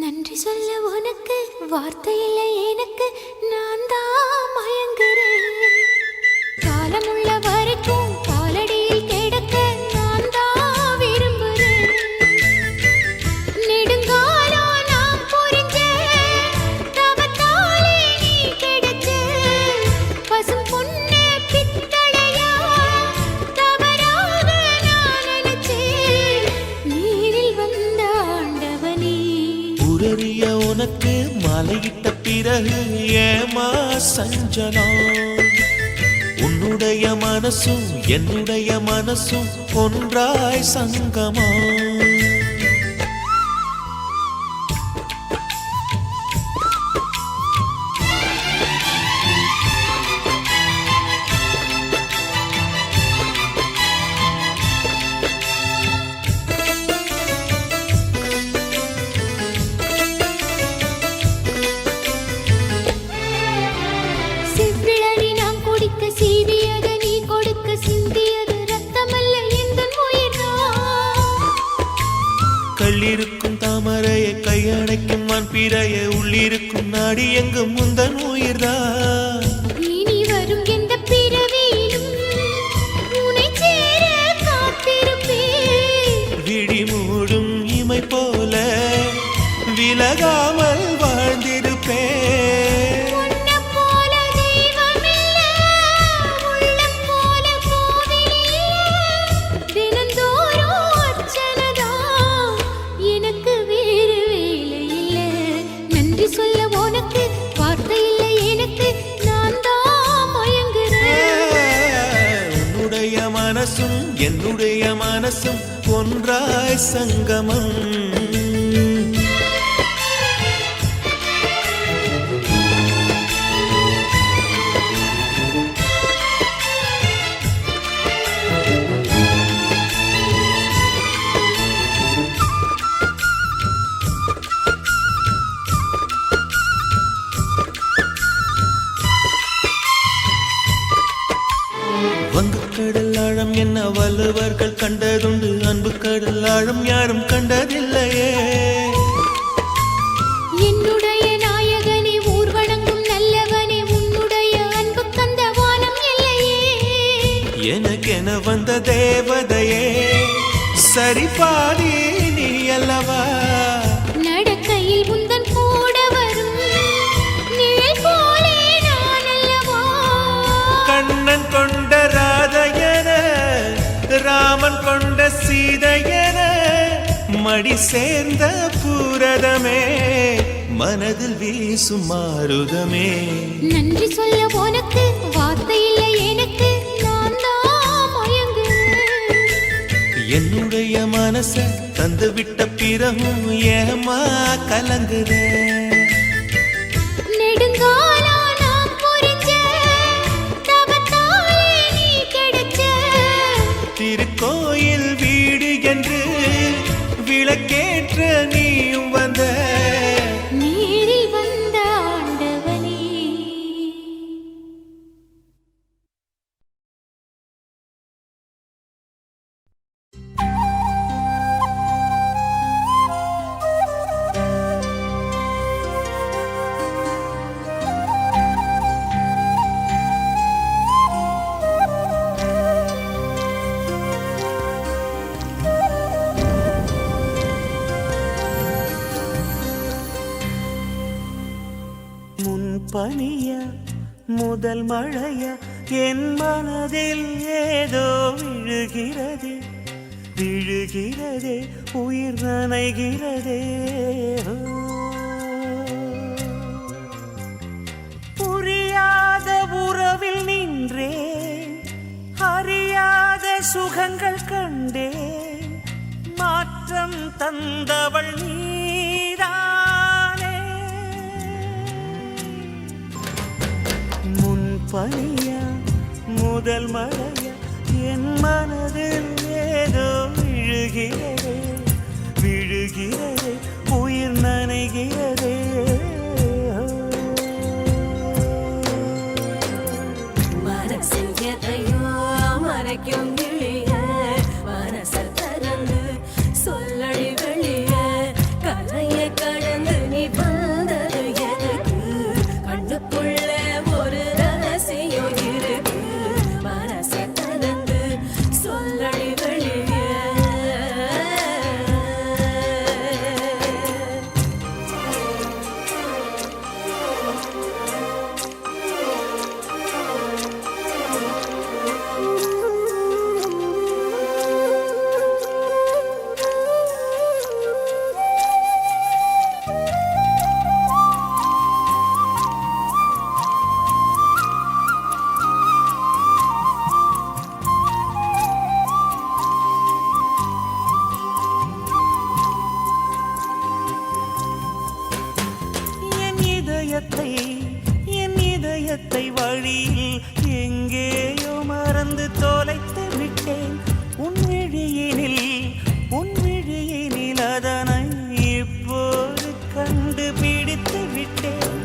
நன்றி சொல்ல உனக்கு வார்த்தை இல்லை எனக்கு, நான் தான் மயங்குறேன். காலமுள்ள வரைக்கும் காலடியில் கிடக்க நான் தான் விரும்புறேன். நெடுங்காலம் நான் புரிஞ்ச தவத்தாலே நீ கிடைச்ச பசும் பொண்ணு பித்தளையா தவறாக நான் நினைச்சேன். நீரில் வந்த ஆண்டவனே, உரறிய உனக்கு மலையிட்ட பிறகு ஏமா சஞ்சலம்? உன்னுடைய மனசும் என்னுடைய மனசும் ஒன்றாய் சங்கமா? கள்ளிருக்கும் தாமரையை கையணைக்கும் வான்பிறையை உள்ளிருக்கும் நாடி எங்கும் முந்தன் உயிர்தான். இனி வரும் எந்த பிறவியிலும் உன்னை சேர காத்திருப்பேன். விழி மூடும் இமை போல விலகாமல் வாழ்ந்திருப்பேன். மனசும் என்னுடைய மனசும் ஒன்றாய் சங்கமம். கடல் ஆழம் என்ன வள்ளுவர்கள் கண்டதுண்டு, அன்பு கடல் ஆழம் யாரும் கண்டதில்லையே. என்னுடைய நாயகனே, ஊர்வணங்கும் நல்லவனே, உன்னுடைய அன்பு கந்த வானம் இல்லையே. எனக்கென வந்த தேவதையே, சரி பாதி நீ அல்லவா? நடக்கையில் உந்தன் கூட வரும் நிழல் போலே நான் அல்லவா? கண்ணன் கொண்ட ராதையன, ராமன் கொண்ட சீதையன, மடி சேர்ந்த பூரதமே, மனதில் வீசும் மாருதமே. நன்றி சொல்ல உனக்கு வார்த்தை இல்லை எனக்கு, நான் தான் மயங்குறேன். என்னுடைய மனச தந்து விட்ட பிறகும் ஏமா கலங்குறேன். நெடுங்காலம் திருக்கோயில் வீடு என்று விளக்கேற்ற நீயும் வந்த, நீரில் வந்த ஆண்டவனே. பனிய முதல் மழைய என் மனதில் ஏதோ விழுகிறது, விழுகிறதே, உயிர் நனைகிறதே. புரியாத உறவில் நின்றேன், அறியாத சுகங்கள் கண்டேன், மாற்றம் தந்தவள் நீதான். பனியா முதல் மழையா என் மனதில் ஏதோ விழுகிறதே, விழுகிறதே, உயிர் நனைகிறதே. மனசில் எதையோ மறைக்கும் கிளிய, மனச திறந்து சொல்லடி வெளிய, கலையை கடந்து என் இதயத்தை வழியில் எங்கேயோ மறந்து தொலைத்து விட்டேன். உன் விழியினில் அதனை இப்போது கண்டுபிடித்து விட்டேன்.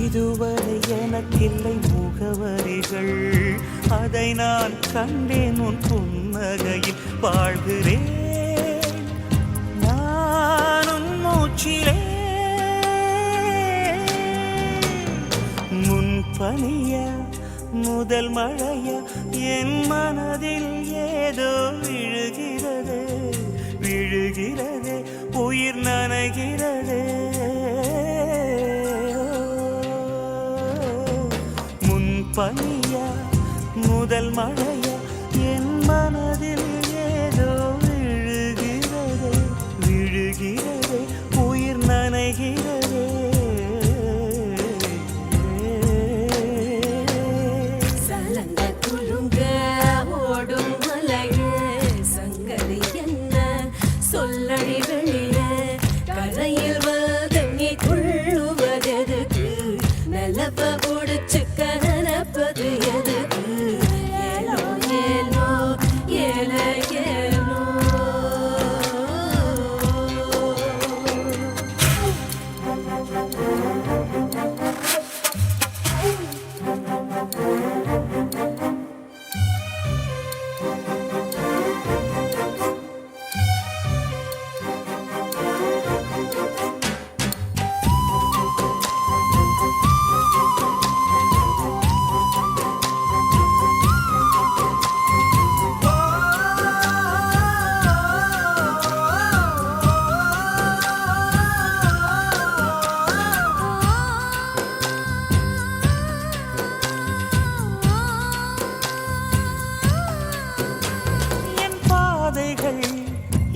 இதுவரை எனக்கில்லை முகவரிகள், அதை நான் கண்டேன் உன் புன்னகையில். வாழ்கிறேன் நானும் மூச்சிலே. முன்பனியா முதல் மழையா என் மனதில் ஏதோ விழுகிறது, விழுகிறது, உயிர் நனைகிறது. முன்பனியா முதல் மழையா என் மனதில் ஏதோ விழுகிறது, விழுகிறது, உயிர் நனைகிறது. சலங்க குலுங்க ஓடும் மலையே, சங்கதி என்ன சொல்லடி வெளியே. கரையில் வாதங்கி கொள்ளுவதெதுக்கு, நிலப்ப முடிச்சுக்க நினைப்பது எதுக்கு. ஏலோ ஏலோ ஏல ஏலோ.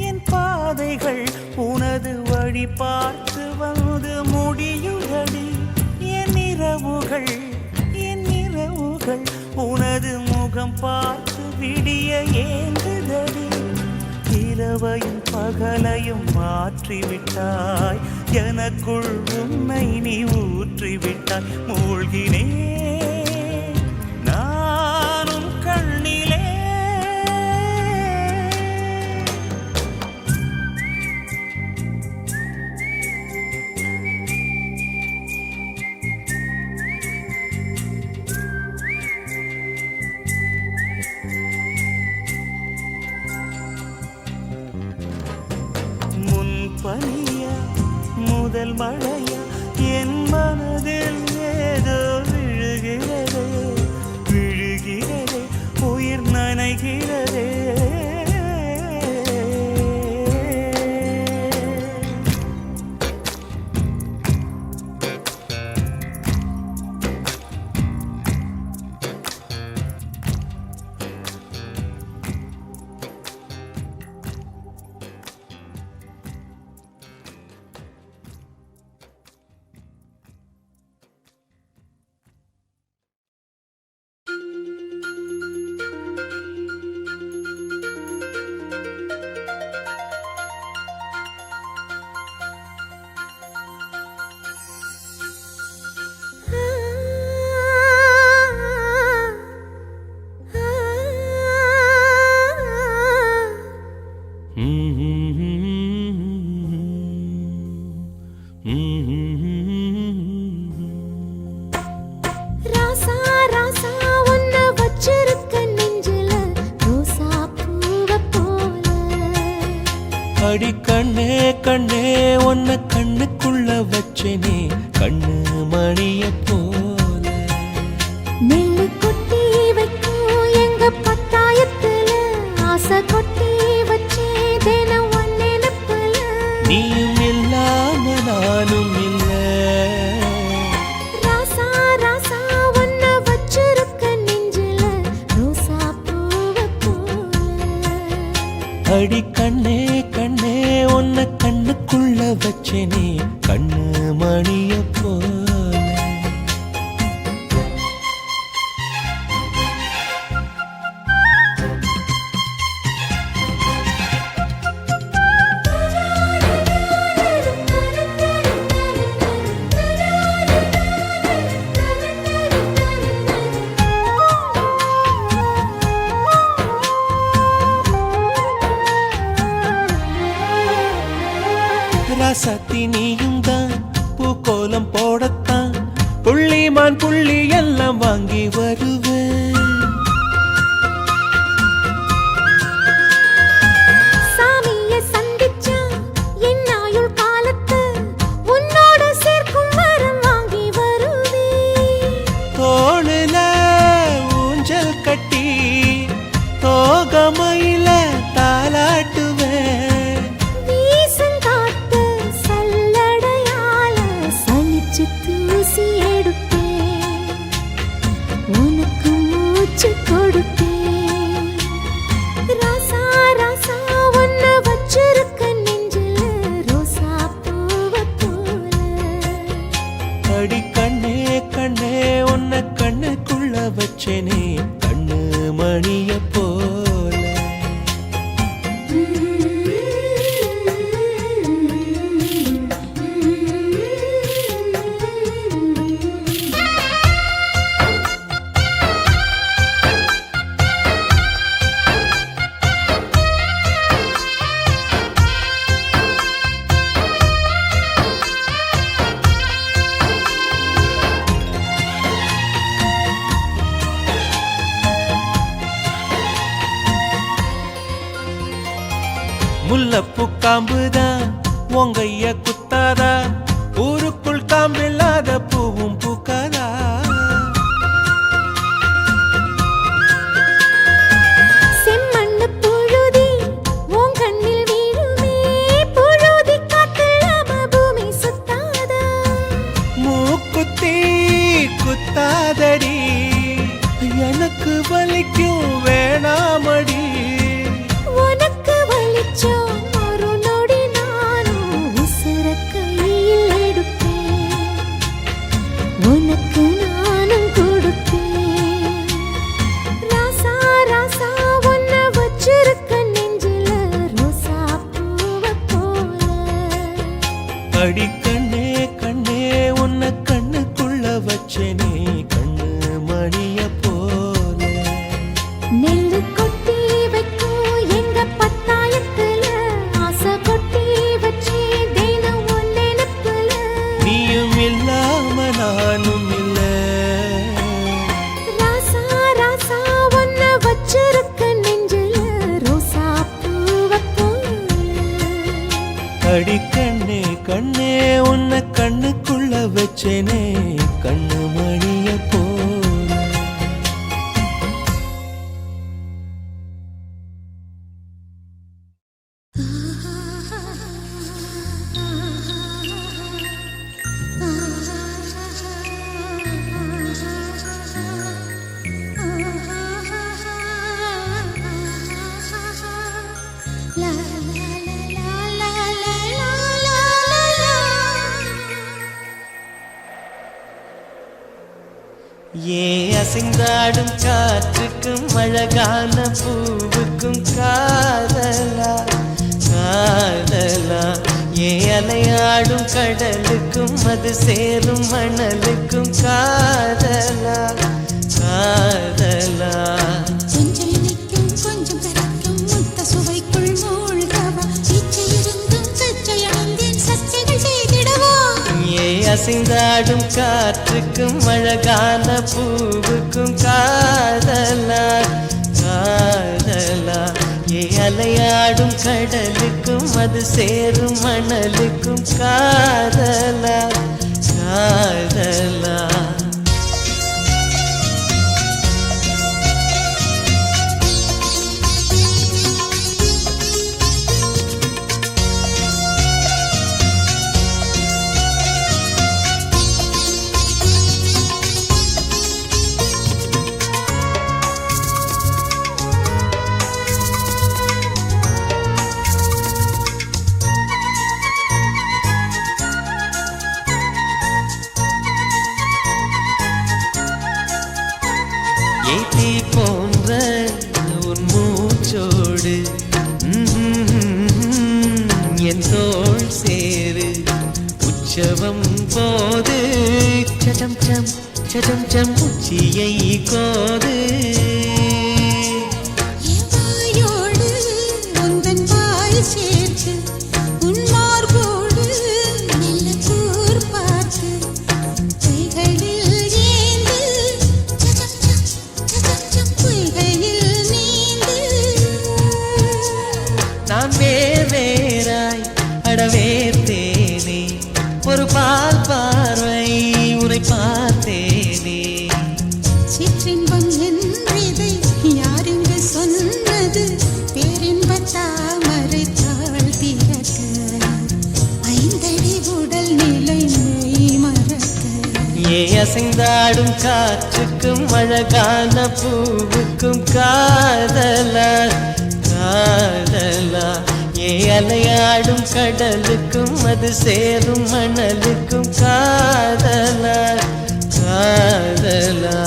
என் பாதைகள் உனது வழி பார்த்து வந்து முடியுதடி. என் இரவுகள் உனது முகம் பார்த்து விடிய ஏங்குதடி. இரவையும் பகலையும் மாற்றிவிட்டாய், எனக்குள் உன்னை நீ ஊற்றிவிட்டாய். மூழ்கினேன் நானும் கண்ணிலே. முன்பனியா முதல் மழையா என் மனதில் ஏதோ விழுகிறது, விழுகிறது, உயிர் நனைகிறது. ராசா ராசா உன்னை வச்சிருக்க நெஞ்சில ரோசா பூவை போல. அடி கண்ணே கண்ணே உன்னை கண்ணுக்குள்ள வச்சனே, கண்ணு மணிய போல. நெல்லு கொட்டி வைக்கும் எங்க பத்தாயத்துல, ஆசை கொட்டி வச்சே தினம் ஒன் நினைப்புல. நீயும் இல்லாம நானும் இல்ல. ராசா ராசா உன்னை வச்சிருக்க நெஞ்சில ரோசா பூவை போல. அடி கண்ணே கண்ணே உன்னை கண்ணுக்குள்ள வச்சனே, கண்ணு மணிய போல. ஒருத்தி நீயும் தான் பூக்கோலம் போடத்தான் புள்ளிமான் புள்ளி எல்லாம் வாங்கி வருவேன். சாமிய சந்திச்சா என் ஆயுள் காலத்து உன்னோட சேர்க்கும் வரம் வாங்கி வருவேன். தோளுல ஊஞ்சல் கட்டி தோகமையில தாலாட்டுவேன். வீசங்காத்து சல்லடையால சலிச்சு தூசி எடுப்பேன். உனக்கு மூச்சு கொடுப்பேன். ராசா ராசா உன்னை வச்சிருக்க நெஞ்சில ரோசா பூவை போல. அடி கண்ணே கண்ணே உன்னை கண்ணுக்குள்ள வச்சேனே கண்ணு மணிய போல. முல்லப்பூ காம்புதான் உங்கைய குத்தாதா ஊருக்குள் காம்பில்லாத பூவும் பூக்காதா. செம்மண்ணு புழுதி உன் கண்ணில் வீழுமே. புழுதி காத்தில்லாம பூமி சுத்தாதா. மூக்குத்தி குத்தாதடி எனக்கு வலிக்கும் வேணாமடி. உனக்கு வலிச்சோம் ஒரு நொடி நானும் உசுர கையில் எடுப்பேன். உனக்கு நானும் கொடுப்பேன். ராசா ராசா உன்னை வச்சிருக்க நெஞ்சில ரோசா பூவை போல. அடி கண்ணே கண்ணே உன்னை கண்ணுக்குள்ள வச்சேனே கண்ணு மணிய போல. நெல்லு கொட்டி வைக்கும் எங்க பத்தாயத்துல ஆசை கொட்டி வச்சு தினம் உன் நினைப்புல. நீயும் இல்லாம நானும் இல்ல. ராசா ராசா உன்னை வச்சிருக்க நெஞ்சில ரோசா பூவை போல. அடி கண்ணே கண்ணே உன்னை கண்ணுக்குள்ள வச்சேனே கண்ணு மணிய போல. La la la la la la la la. ஏ அசைந்தாடும் காற்றுக்கும் அழகான பூவுக்கும் காதலா காதலா. ஏ அலையாடும் கடலுக்கும் அது சேரும் மணலுக்கும் காதலா காதலா. கொஞ்சம் இனிக்கும் கொஞ்சம் கரைக்கும் முத்த சுவைக்குள் மூழ்கவா. இச்சை இருந்தும் சச்சை அடைந்தேன் சச்சைகள் செய்திடவா. ஏ அசைந்தாடும் காற்றுக்கும் அழகான பூவுக்கும் காதலா காதலா. ஏ அலையாடும் கடலுக்கும் அது சேரும் மணலுக்கும் காதலா காதலா. ஏத்தி போன்ற உன் மூச்சோடு என் தோள் சேரு உற்சவம் போது சடம் சம் சடம் சம் உச்சியை கோது. வாயோடு உந்தன் வாய் சேர்த்து உன் மார்போடு அசைந்தாடும் காற்றுக்கும் அழகான பூவுக்கும் காதலா காதலா அலையாடும் கடலுக்கும் அது சேரும் மணலுக்கும் காதலா காதலா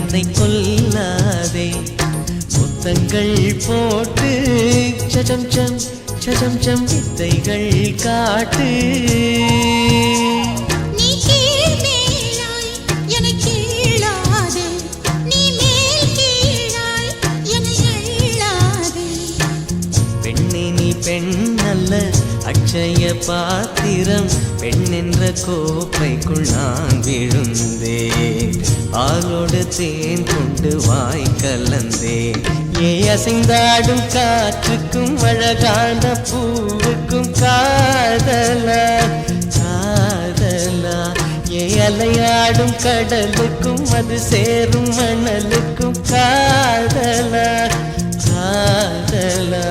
என்னை கொல்லாதே முத்தங்கள் போட்டு சஜம் சம் சஜம் சம் வித்தைகள் காட்டு நீ கீழ் மேலாய் என கீழாதே நீ மேல் கீழாய் என எழாதே பெண்ணே நீ பெண் அல்ல அட்சய பாத்திரம் பெண் என்ற கோப்பைக்குள் நான் விழுந்தேன் ஆளோடு தேன் கொண்டு வாய் கலந்தேன் அசைந்தாடும் காற்றுக்கும் அழகான பூவுக்கும் காதலா காதலா அலையாடும் கடலுக்கும் அது சேரும் மணலுக்கும் காதலா காதலா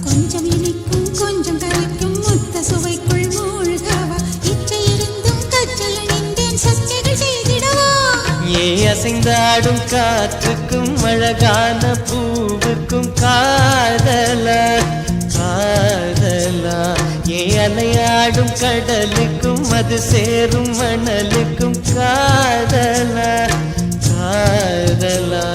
கொஞ்சம் இனிக்கும் கொஞ்சம் கரைக்கும் முத்த சுவைக்குள் மூழ்கவா இச்சை இருந்தும் கச்சல் அணிந்தேன் சச்சைகள் செய்திடவா அசைந்தாடும் காற்றுக்கும் அழகான பூவுக்கும் காதலா காதலா அலையாடும் கடலுக்கும் அது சேரும் மணலுக்கும் காதலா காதலா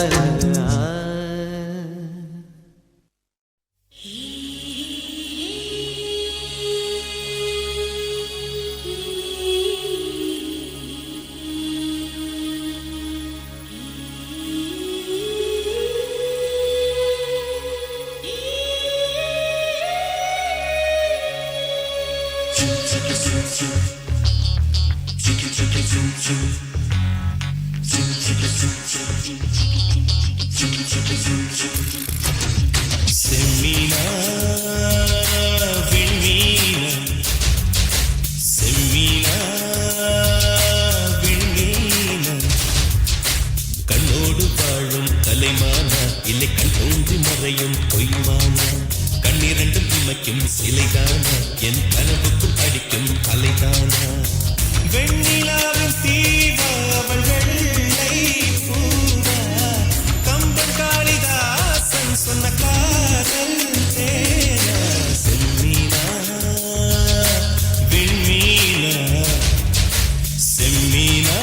இல்லை கண் தோன்றி மறையும் பொய்மானா கண்ணிரண்டும் இமைக்கும் சிலைதானா என் கனவுக்குள் அடிக்கும் அலைதானா வெண்ணிலாவின் தீவா அவள் வெள்ளை பூரா கம்பன் காளிதாசன் சொன்ன காதல் தேனா செம்மீனா விண்மீனா செம்மீனா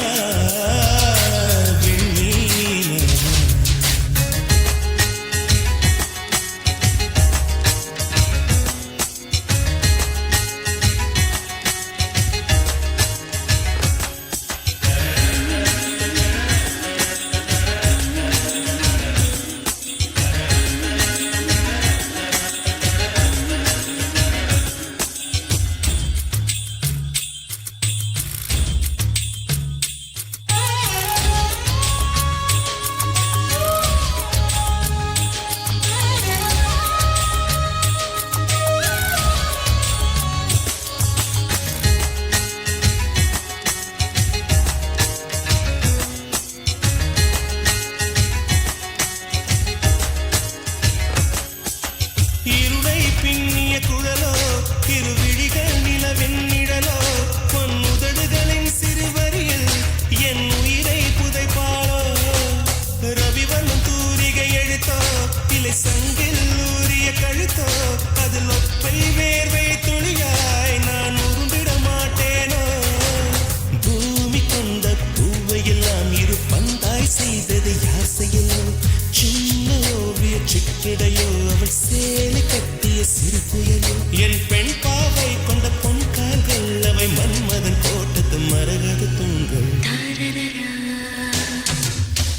படுத்து தூங்கள்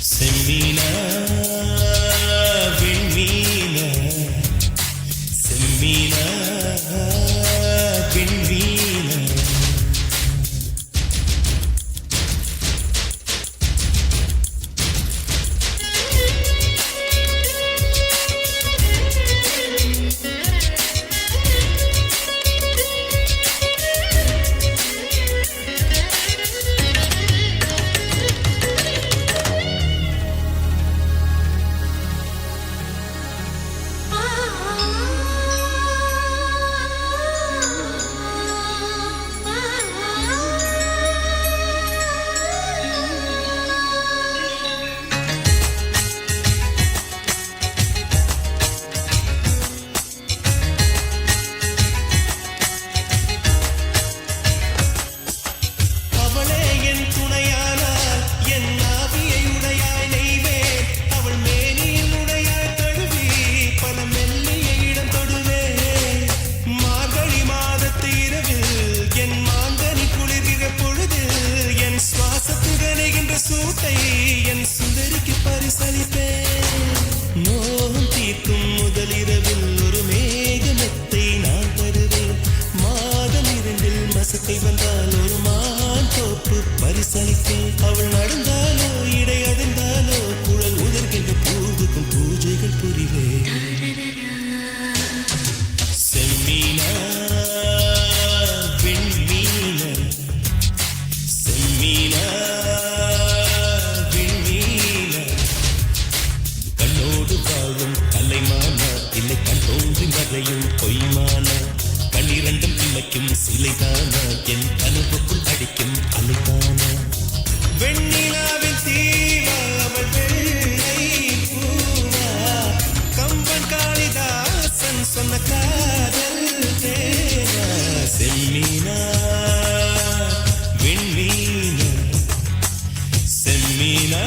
செம்மீனா விண்மீனா செம்மீனா விண்மீனா சூட்டை என் சுந்தரிக்கு பரிசளிப்பேன் மோகம் தீர்க்கும் முதலிரவில் ஒரு மேகமெத்தை நான் தருவேன் மாதம் 2 மசத்தை வந்தால் ஒரு மான் தோப்பு பரிசளிப்பேன் அவள் நடந்தாலோ இடை அடைந்தாலோ குழல் உதர்கின்ற பூவுக்கும் பூஜைகள் புரிவேன் செம்மீனா விண்மீனா செம்மீனா பொய்மான கண்ணிரண்டும் இமைக்கும் சிலைதானா என் கனவுக்குள் அடிக்கும் அலைதானா வெண்ணிலாவில் தீவா அவள் வெள்ளை பூவா கம்பன் காளிதாசன் சொன்ன காதல் தேவா செம்மீனா விண்மீனா செம்மீனா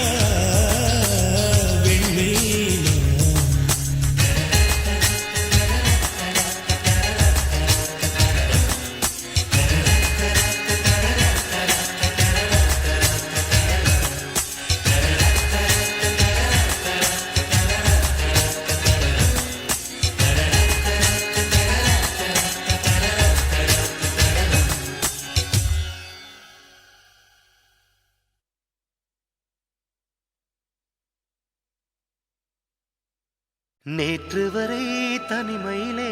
நேற்று வரை தனிமையிலே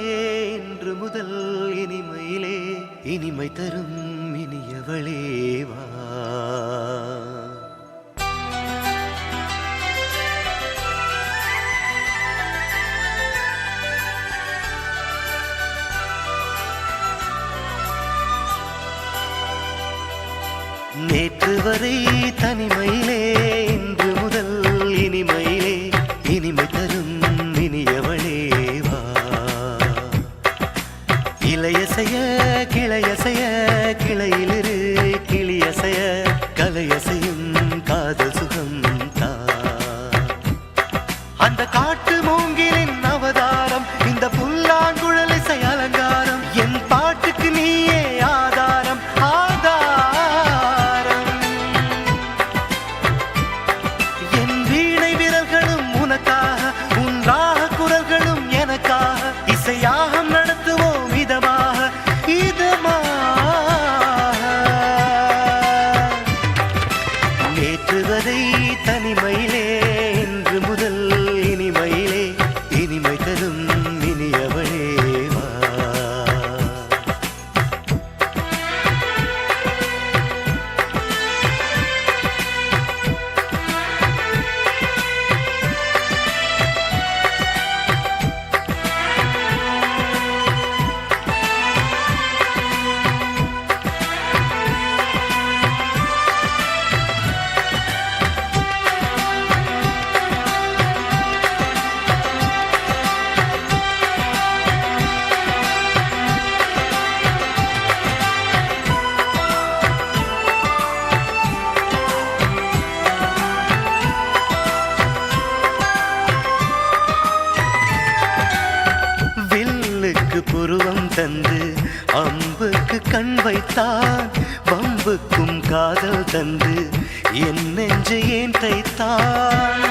இன்று முதல் இனிமையிலே இனிமை தரும் இனியவளே வா நேற்று வரை தனிமையிலே இன்று முதல் இனிமையிலே இனிமை தரும் இனியவளே வா இளையசைய கிளையசைய கிளையிலிரு கிளியசைய கலையசையும் காதல் சுகம் தா அந்த காட்டு மூங்கிலின் அவதாரம் இந்த புல்லாங்குழலிசை அலங்காரம் என் பாட்டுக்கு நீயே ஆதாரம் ஆதாரம் என் வீணை விரல்களும் உனக்காக உன் ராக குரல்களும் எனக்காக இசையாகம் நடத்துவோம் இதமாக இதமாக நேற்று வரை தனிமையிலே இன்று முதல் இனிமையிலே இனிமை தரும் இனியவளே வா புருவம் தந்து அம்புக்கு கண் வைத்தான் வம்புக்கும் காதல் தந்து என் நெஞ்சை ஏன் தைத்தான்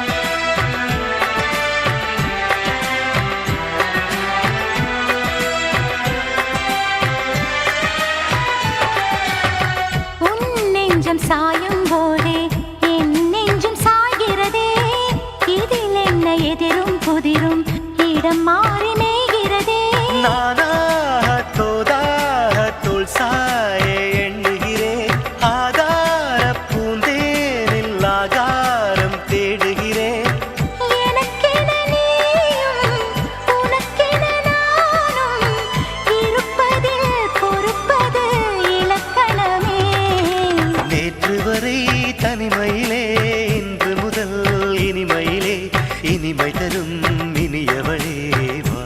சாயும் போதே என் நெஞ்சும் சாய்கிறதே இதில் என்ன எதிரும் புதிரும் இடம் மாறி மேய்கிறதே நானாக தோதாக தோல் சாய எண்ணுகிறேன் ஆதார பூந்தேனில் ஆகாரம் தேடுகிறேன் எனக்கென நீயும் உனக்கென நானும் இருப்பதில் பொறுப்பது இலக்கணமே நேற்று வரை தனிமையிலே இன்று முதல் இனிமையிலே இனிமை தரும் இனியவளே வா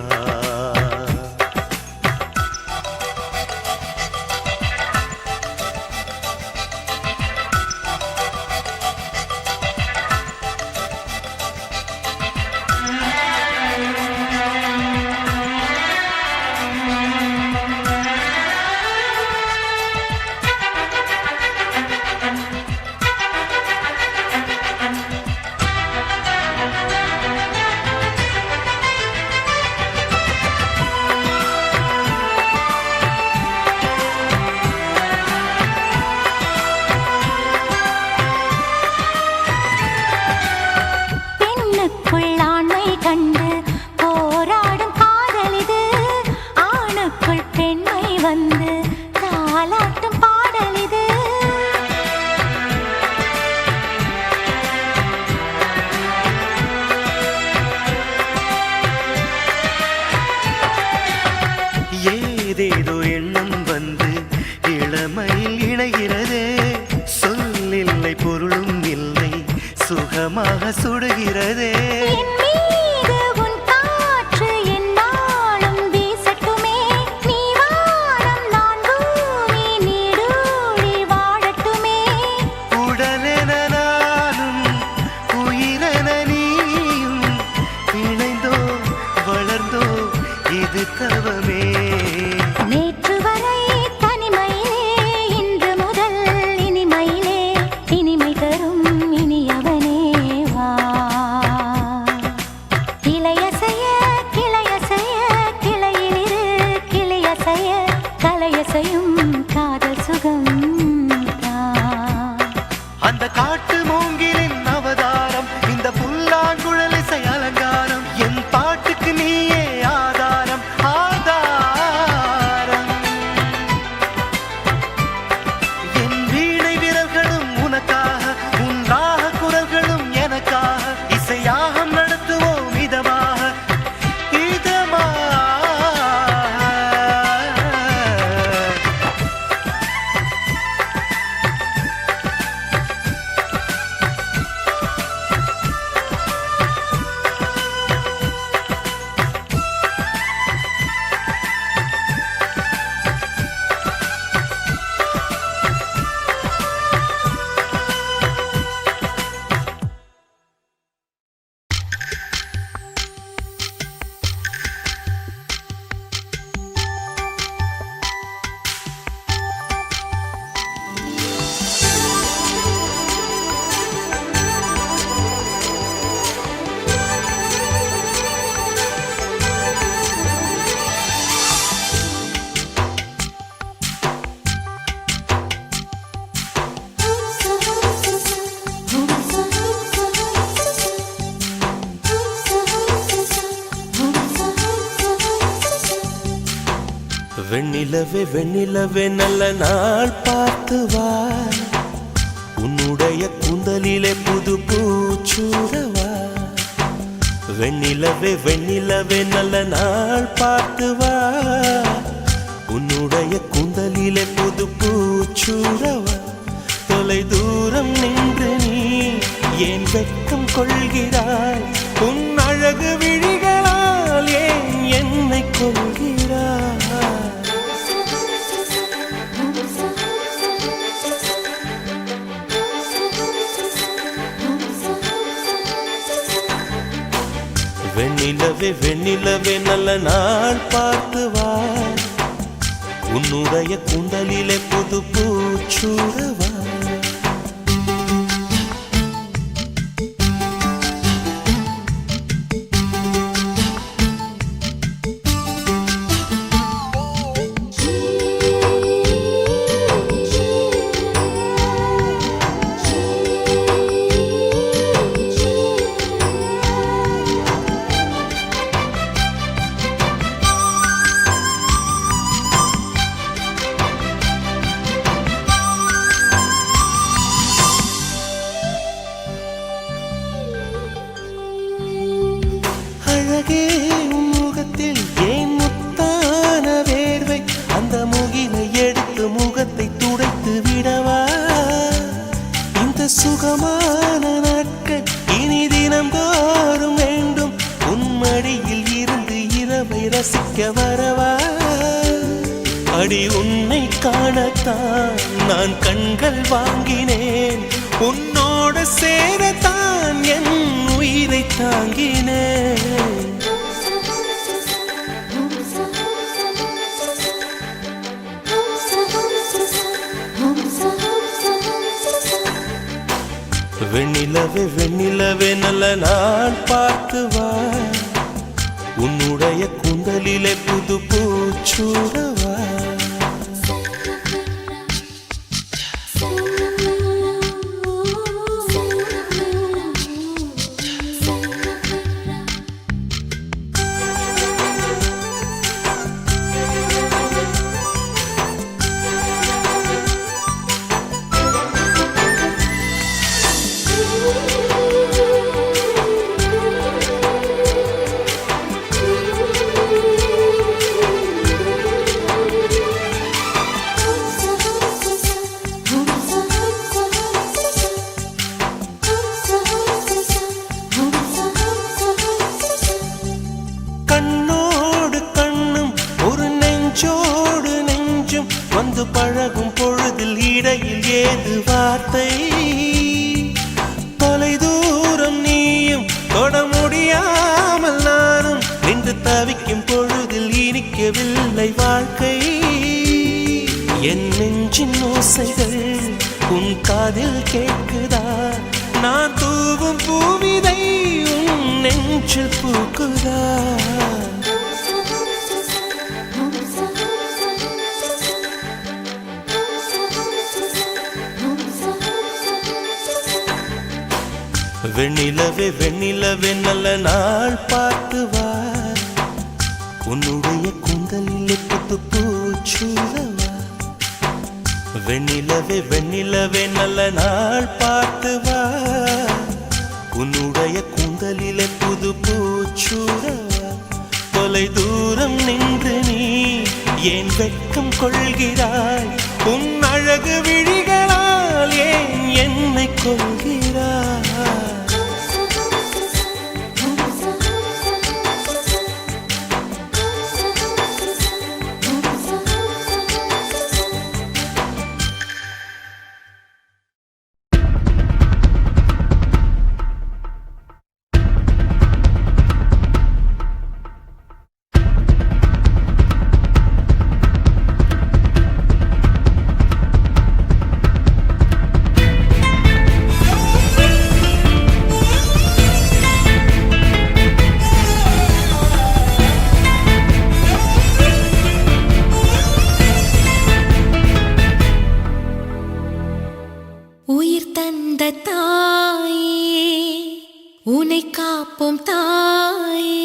ஏதேதோ எண்ணம் வந்து இளமையில் இணைகிறதே சொல்லில்லை பொருளும் இல்லை சுகமாக சுடுகிறதே உடலென நானும் உயிரென நீயும் இணைந்தோ வளர்ந்தோ இது தவமே நேற்று வரை தனிமையிலே இன்று முதல் இனிமையிலே இனிமை தரும் இனியவனே வா கிளையசைய கிளையசைய கிளையிலிரு கிளையசைய கலையசையும் காதல் சுகம் அந்த காட்டு மூங்கிலின் அவதாரம் இந்த புல்லாங்குழல் இசை அலங்காரம் என் பாட்டுக்கு நீயே ஆதாரம் ஆதாரம் என் வீணை விரல்களும் உனக்காக உன் ராக குரல்களும் எனக்காக இசையாகம் நடத்துவோம் இதமாக இதமாக வெண்ணிலவே வெண்ணிலவே நல்ல நாள் பார்த்து வா உன்னுடைய கூந்தலிலே புது பூச்சூடவா வெண்ணிலவே வெண்ணிலவே நல்ல நாள் பார்த்து வா உன்னுடைய கூந்தலிலே புது பூச்சூடவா தொலை தூரம் நின்று நீ ஏன் வெட்கம் கொள்கிறாய் உன் அழகு விழிகளால் ஏன் என்னை கொள்கிறாய் வெண்ணிலவே வெண்ணிலவே நல்ல நாள் பார்த்து வா உன்னுடைய கூந்தலிலே புது பூச்சூடவா சுகமான நாட்கள் இனி தினந்தோறும் வேண்டும். உன்மடியில் இருந்து இரவை ரசிக்க வரவா? அடி உன்னை காணத்தான் நான் கண்கள் வாங்கினேன். உன்னோடு சேரத்தான் என் உயிரை தாங்கினேன். வெண்ணிலவே வெண்ணிலவே நல்ல நாள் பார்த்து வா. உன்னுடைய கூந்தலிலே புது பூச்சூடவா. வந்து பழகும் பொழுதில் இடையில் ஏது வார்த்தை? தொலை தூரம் நீயும் தொட முடியாமல் நானும் நின்று தவிக்கும் பொழுதில் இனிக்கவில்லை வாழ்க்கை. என் நெஞ்சின் ஓசைகள் உன் காதில் கேட்குதா? நான் தூவும் பூவிதை உன் நெஞ்சில் பூக்குதா? வெண்ணிலவே வெண்ணிலவே நல்ல நாள் பார்த்து வா. உன்னுடைய கூந்தலிலே புது பூச்சூடவா. வெண்ணிலவே வெண்ணிலவே நல்ல நாள் பார்த்து வா. உன்னுடைய கூந்தலிலே புது பூச்சூடவா. தொலை தூரம் நின்று நீ ஏன் வெட்கம் கொள்கிறாய்? உன் அழகு விழிகளால் ஏன் என்னை கொள்கிறாய்? உயிர் தந்த தாயே, உனை காப்போம் தாயே.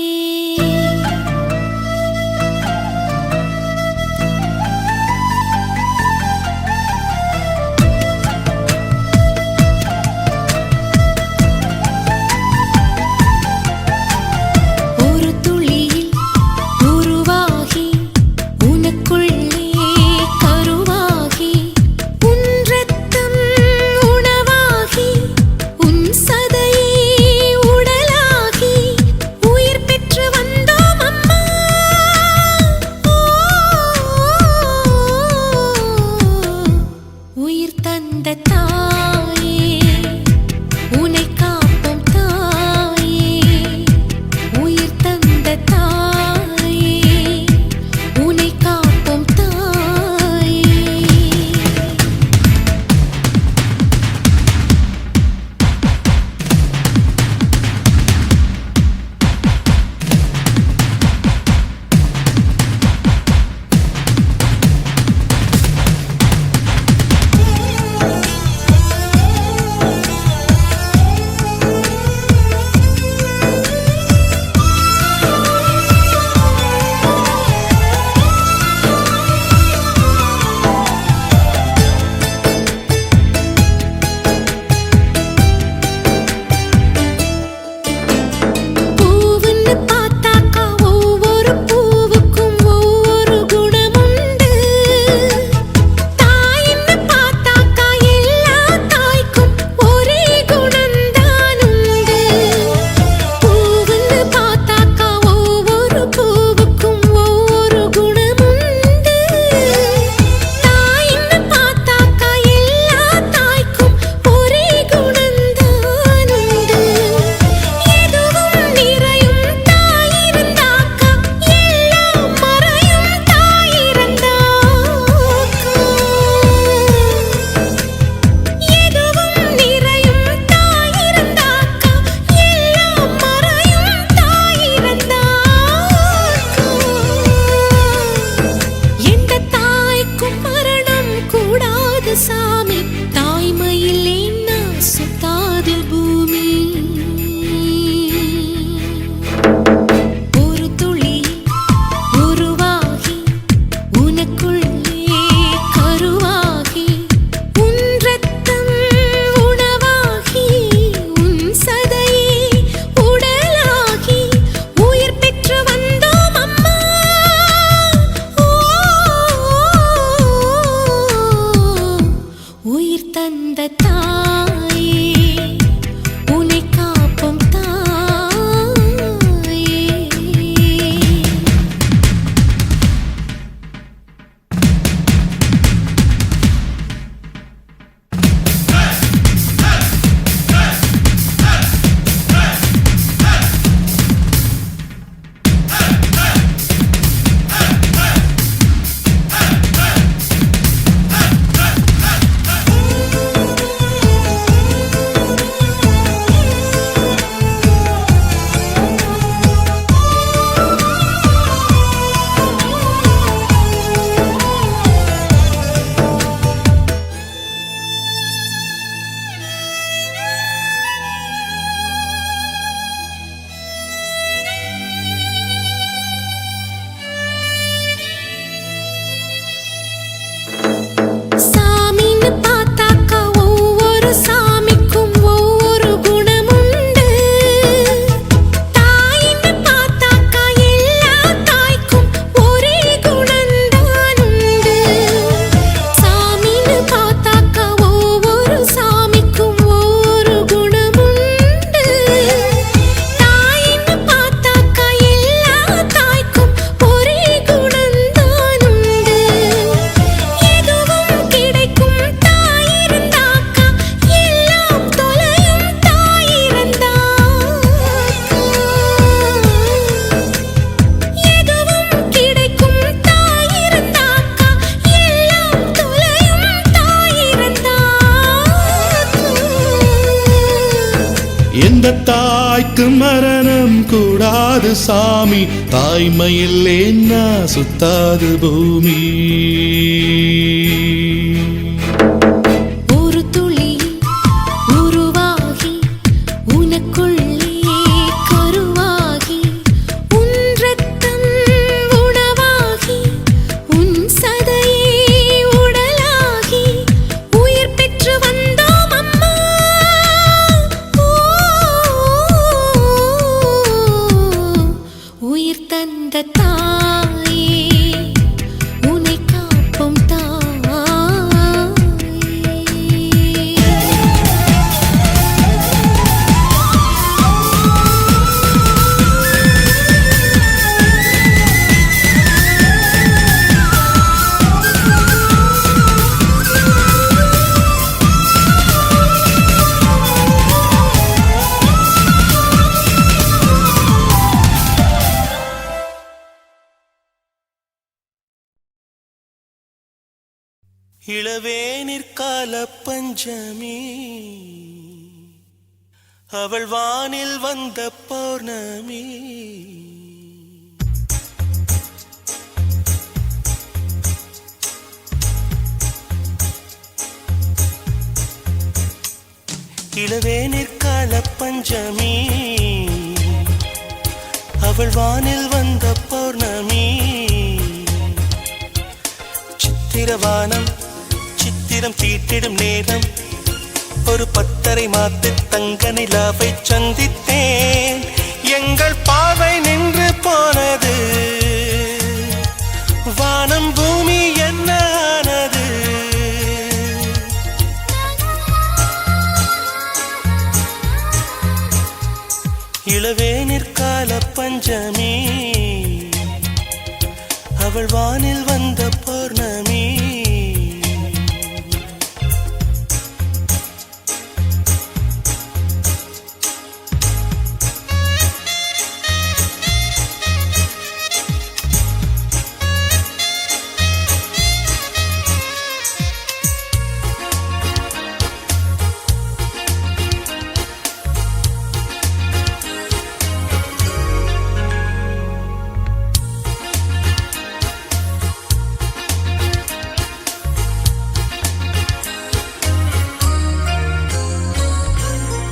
ஒரு துளியில் உருவாகி உனக்குள்ளே கருவாகி உன் ரத்தம் உணவாகி உன் சதையே உடலாகி உயிர் பெற்ற தாயே உன்னை காப்போம் தாயே. சாமின்னு பார்த்தாக்கா ஒவ்வொரு சாமிக்கும் ஒவ்வொரு குணமுண்டு. தாயின்னு பார்த்தாக்கா எல்லா தாய்க்கும் ஒரே குணந்தான் உண்டு. சாமின்னு பார்த்தாக்கா ஒவ்வொரு சாமிக்கும் ஒவ்வொரு குணமுண்டு. தாயின்னு பார்த்தாக்கா எல்லா தாய்க்கும் ஒரே குணந்தான் உண்டு. எதுவும் கிடைக்கும் தாயிருந்தாக்கா எல்லாம் தொலையும் தாயிருந்தாக்கா. எதுவும் கிடைக்கும் தாயிருந்தாக்கா எல்லாம் தொலையும் தாயிருந்தாக்கா. எந்த தாய்க்கு மரணம் கூடாது சாமி, தாய்மையில் என்ன சுத்தாது பூமி. ஒரு துளி உருவாகி உனக்குள்ளே கருவாகி உன் ரத்தம் உணவாகி உன் சதையே உடலாகி உயிர் பெற்று வந்தோம் அம்மா. உயிர் தந்த தாயே உன்னை காப்போம் தாயே. இளவேனிற்கால பஞ்சமி, அவள் வானில் வந்த பௌர்ணமி. இளவேனிற்கால பஞ்சமி, அவள் வானில் வந்த பௌர்ணமி. சித்திரவானம் சித்திரம் தீட்டிடும் நேரம், ஒரு 10:30 மாத்து தங்க நிலாவை சந்தித்தேன். எங்கள் பாவை நின்று போனது, வானம் பூமி என்ன ஆனது. இளவேனிற்கால பஞ்சமி, அவள் வானில் வந்த பௌர்ணமி.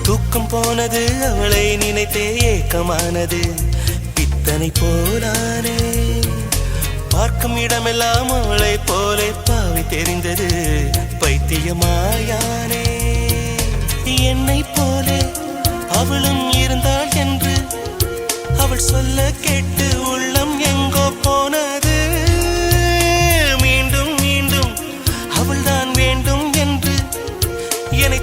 தூக்கம் போனது, அவளை நினைத்தே ஏக்கமானது. பித்தனை போலானே, பார்க்கும் இடமெல்லாம் அவளை போலே பாவை தெரிந்தது. பைத்தியமாயானே, என்னை போலே அவளும் இருந்தாள் என்று அவள் சொல்ல கேட்டு உள்ளம் எங்கோ போனது. மீண்டும் மீண்டும் அவள்தான் வேண்டும் என்று என்னை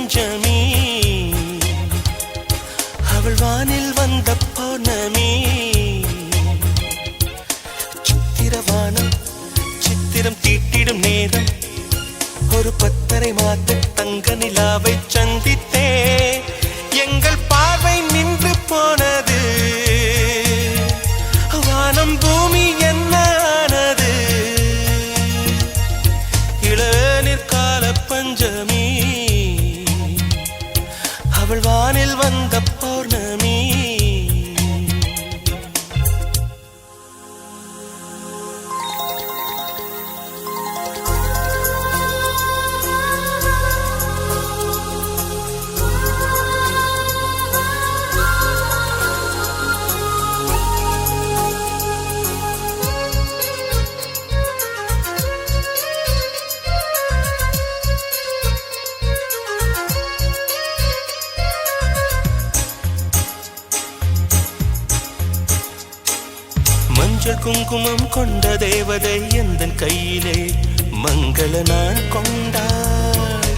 பஞ்சமி அவள் வானில் வந்த பௌர்ணமி சித்திரவானம் சித்திரம் தீட்டிடும் நேரம் ஒரு 10:30 மாத தங்க நிலாவை சந்தித்தே எங்கள் பார்வை நின்று போனது வானம் பூமி என்ன ஆனது இளநீர் கால பஞ்சமி அவள் வானில் வந்த பௌர்ணமி மஞ்சள் குங்குமம் கொண்ட தேவதை எந்தன் கையிலே மங்கள நான் கொண்டாள்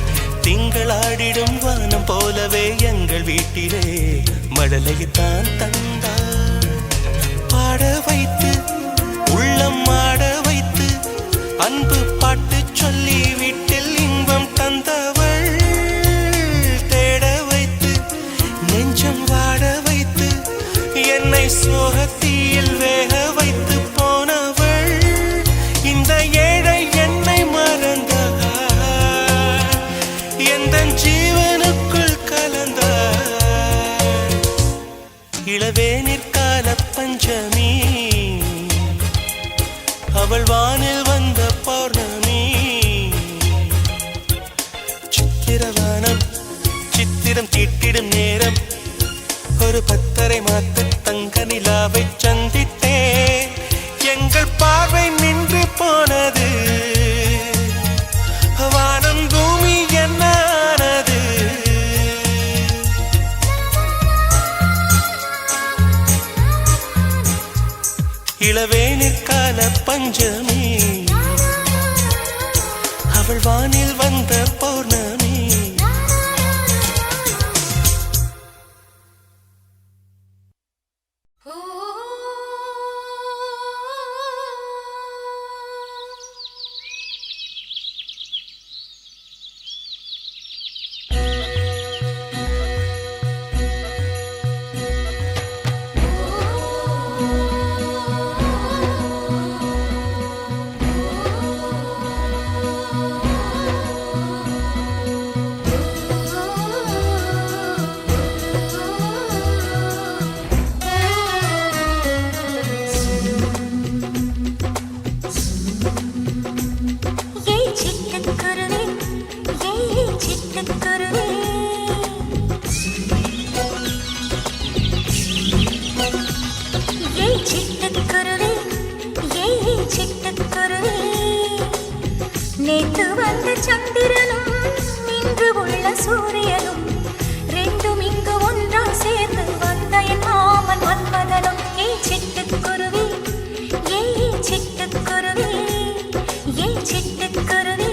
திங்களாடிடும் வானம் போலவே எங்கள் வீட்டிலே மழலையைத்தான் தந்தாள் பாட வைத்து உள்ளம் ஆட வைத்து அன்பு பாட்டு சொல்லி வீட்டில் இன்பம் தந்தவள் தேட வைத்து நெஞ்சம் வாட வைத்து என்னை சோகத்தீயில் வேக வைத்து போனவள் இந்த ஏழை என்னை மறந்தாள் எந்தன் ஜீவனுக்குள் கலந்தாள் இளவேனிற் கால பஞ்சமி அவள் வானில் வந்த பௌர்ணமி சித்திரவானம் சித்திரம் தீட்டிடும் நேரம் ஒரு 10:30 மாத தங்க நிலாவை சந்தித்தே எங்கள் பார்வை நின்று போனது வானம் பூமி என்ன ஆனது இளவேனிற் கால பஞ்சமி அவள் வானில் வந்த பௌர்ணமி நேற்று வந்த சந்திரனும் இன்று உள்ள சூரியனும் ரெண்டும் இங்கு ஒன்றாய் சேர்ந்து வந்த என் மாமன் மன்மதனும் ஏ சிட்டுக்குருவி ஏ சிட்டுக்குருவி ஏ சிட்டுக்குருவி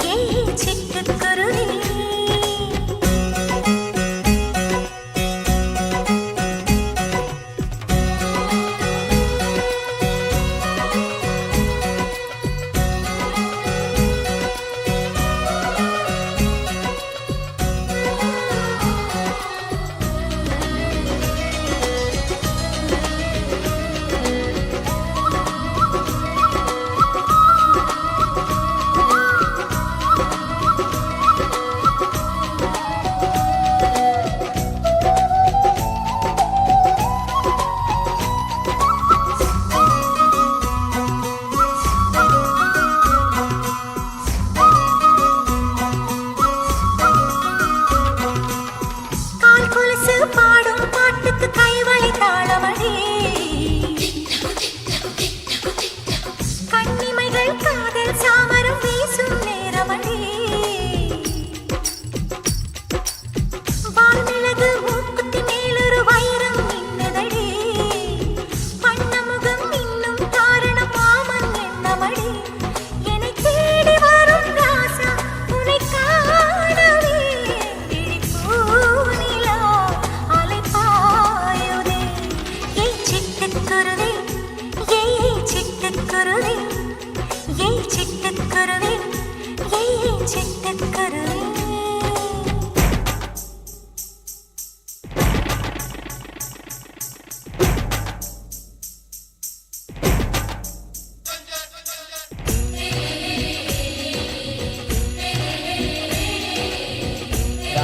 ஏ சிட்டுக்குருவி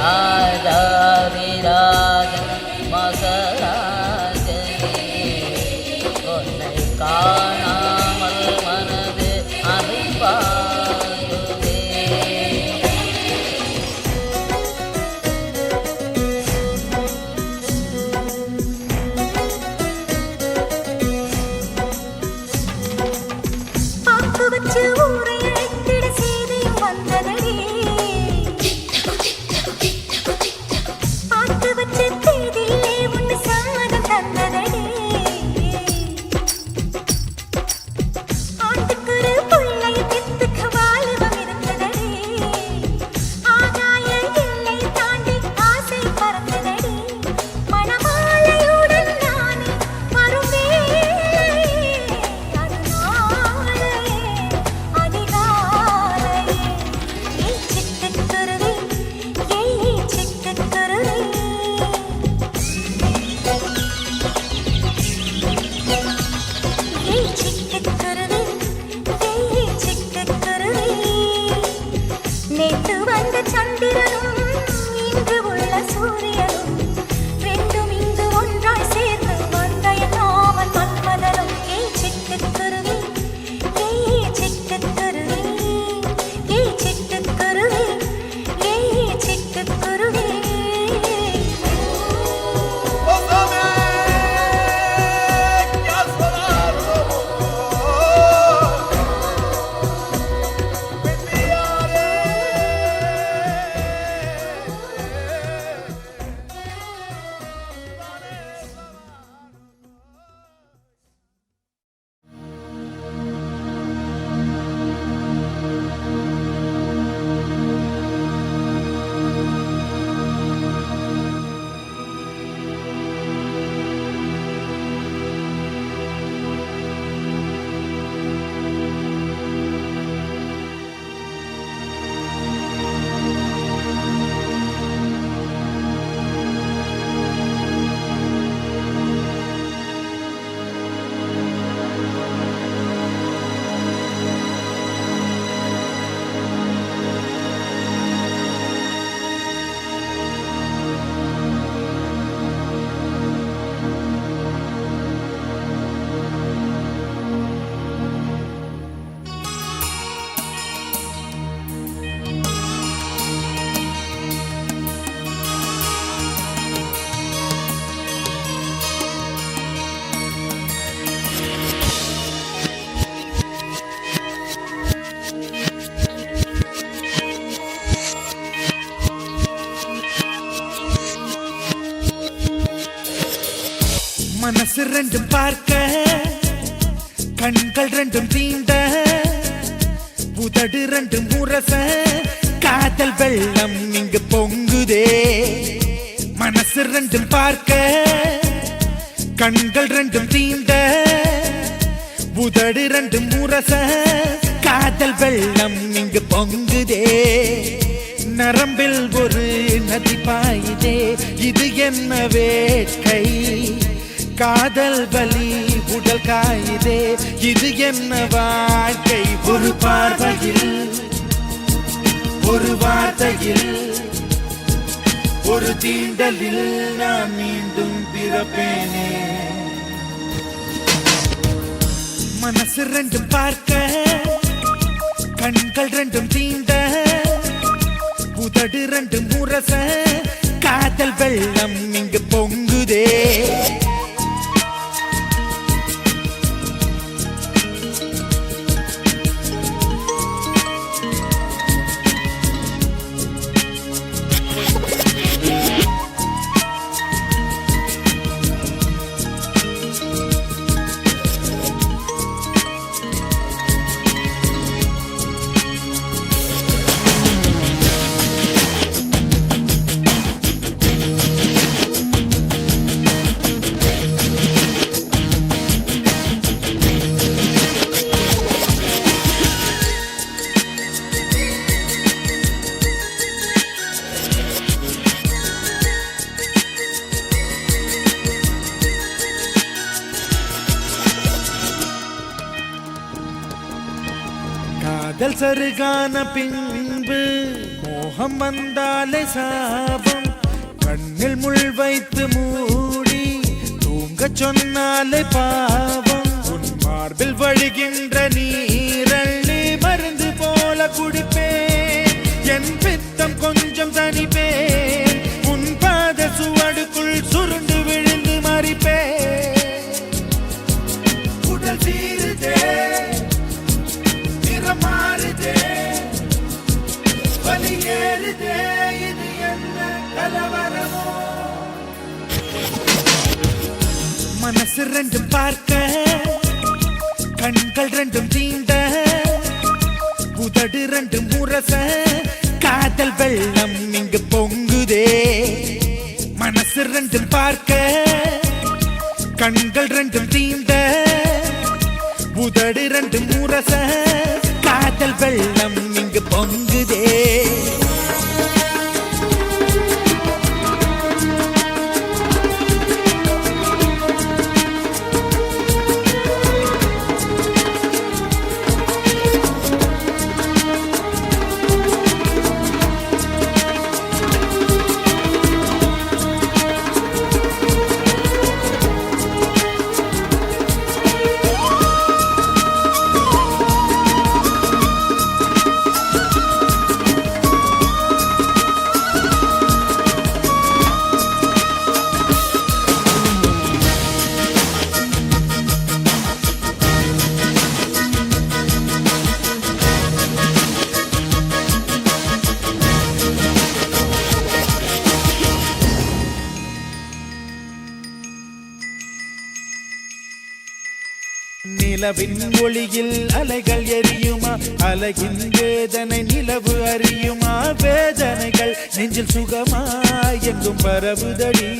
ராஜாதிராஜ மகராஜனே உன்னை காணாமல் மனது அனுப்பாருதே. பாக்கு வச்சு ஊரை அழைத்திட செய்தியும் வந்ததடி. பாக்கு வச்சு தேதியிலே உன்னை சம்மதம் தந்ததடி. ஆட்டுக்குரு புள்ளைய பெத்துக்க வாலிபம் இருந்ததடி. ஆகாய எல்லை தாண்டி ஆசை பறந்ததடி. மணமாலையுடன் நானே வரும் வேளையே அது நாளையே அதிகாலையே. ஏய் சிட்டுக்குருவி, ஏய் சிட்டுக்குருவி. ஏய் சிட்டுக்குருவி, ஏய் சிட்டுக்குருவி. நேற்று வந்த சந்திரனும் இன்று உள்ள சூரியனும் ரெண்டும் இங்கு ஒன்றாய் சேர்ந்து வந்த என்னாமல் மன்மதனும். ஏய் சிட்டுக்குருவி, ஏய் சிட்டுக்குருவி, ஏய் சிட்டுக்குருவி, ஏய் சிட்டுக்குருவி. மனசு ரெண்டும் பார்க்க கண்கள் ரெண்டும் தீண்ட உதடு ரெண்டும் முரச காதல் வெள்ளம் இங்கு பொங்குதே. மனசு ரெண்டும் பார்க்க கண்கள் ரெண்டும் தீண்ட உதடு ரெண்டும் முரச காதல் வெள்ளம் இங்கு பொங்குதே. நரம்பில் ஒரு நதி பாயுதே, இது என்ன வேட்கை? காதல் வலி உடல் காயுதே, இது என்ன வாழ்க்கை? ஒரு பார்வையில் ஒரு வார்த்தையில் ஒரு தீண்டலில் நான் மீண்டும் பிறப்பேனே. மனசு ரெண்டும் பார்க்க கண்கள் ரெண்டும் தீண்ட உதடு ரெண்டும் முரச காதல் வெள்ளம் இங்கு பொங்குதே. காதல் சருகான பின்பு மோகம் வந்தாலே சாபம் கண்ணில் முள் வைத்து மூடி தூங்க சொன்னாலே பாவம் உன் மார்பில் வழிகின்ற நீரள்ளி மருந்து போல குடிப்பேன் என் பித்தம் கொஞ்சம் தனிப்பேன் உன் பாத சுவடுக்குள் சுருண்டு விழுந்து மறிப்பேன் உடல் தீருதே நிறம் மாறுதே வலி ஏறுதே இது என்ன கலவரமோ மனசு ரெண்டும் பார்க்க கண்கள் ரெண்டும் தீண்ட உதடு ரெண்டும் முரச காதல் வெள்ளம் இங்கு பொங்குதே மனசு ரெண்டும் பார்க்க கண்கள் ரெண்டும் தீண்ட உதடு ரெண்டும் முரச காதல் வெள்ளம் இங்கு பொங்குதே நிலவின் ஒளியில் அலைகள் எரியுமா அலையின் வேதனை நிலவு அறியுமா வேதனைகள் நெஞ்சில் சுகமா எங்கும் பரவுதடி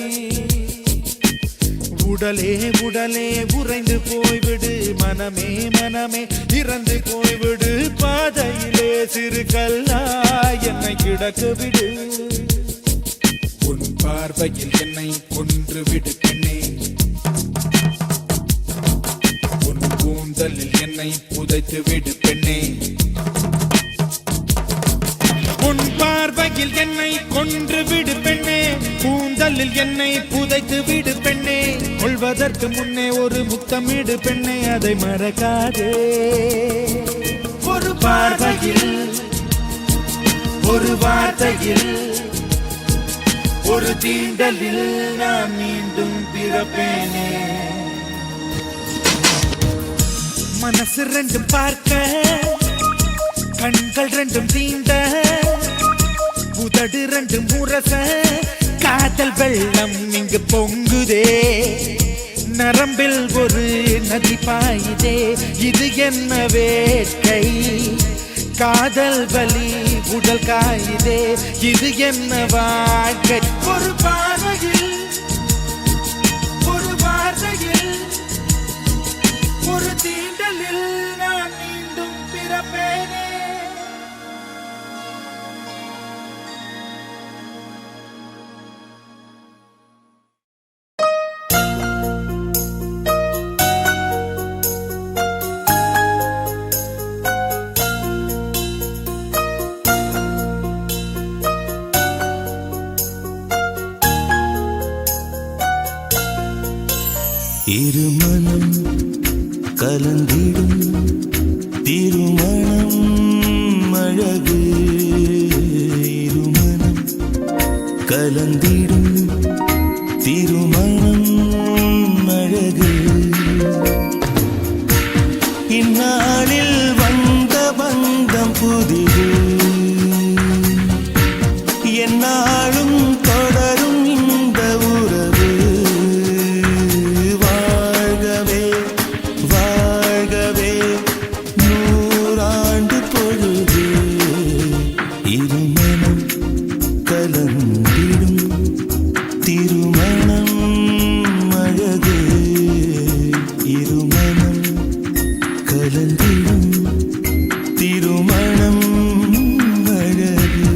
உடலே உடலே உறைந்து போய்விடு மனமே மனமே இறந்து போய்விடு பாதையிலே சிறு கல்லா என்னை கிடக்க விடு உன் பார்வையில் என்னை கொன்று விடு பெண்ணே கூந்தலில் என்னை புதைத்து விடு பெண்ணே உன் பார்வையில் என்னை கொன்று விடு பெண்ணே கூந்தலில் என்னை புதைத்து விடு பெண்ணே கொள்வதற்கு முன்னே ஒரு முத்தமிடு பெண்ணே அதை மறக்காதே ஒரு பார்வையில் ஒரு வார்த்தையில் ஒரு தீண்டலில் நான் மீண்டும் பிறப்பேனே மனசு ரெண்டும் பார்க்க கண்கள் ரெண்டும் தீண்ட உதடு ரெண்டும் முரச காதல் வெள்ளம் இங்கு பொங்குதே நரம்பில் ஒரு நதி பாயுதே இது என்ன வேட்கை காதல் வலி உடல் காயுதே இது என்ன வாழ்க்கை ஒரு பார்வையில் ஒரு வார்த்தையில் ஒரு தீண்டலில் நான் மீண்டும் பிறப்பேனே இருமனம் கலந்திடும் திருமணம் அழகு இருமனம் கலந்திடும் திருமணம் அழகு இந்நாளில் வந்த பந்தம் புதிது எந்நாளும் தொடரும் இந்த உறவு வாழ்கவே வாழ்கவே நூறாண்டு பொழுது இருமனம் கலந்திடும் திருமணம் அழகு இருமனம் கலந்திடும் திருமணம் அழகு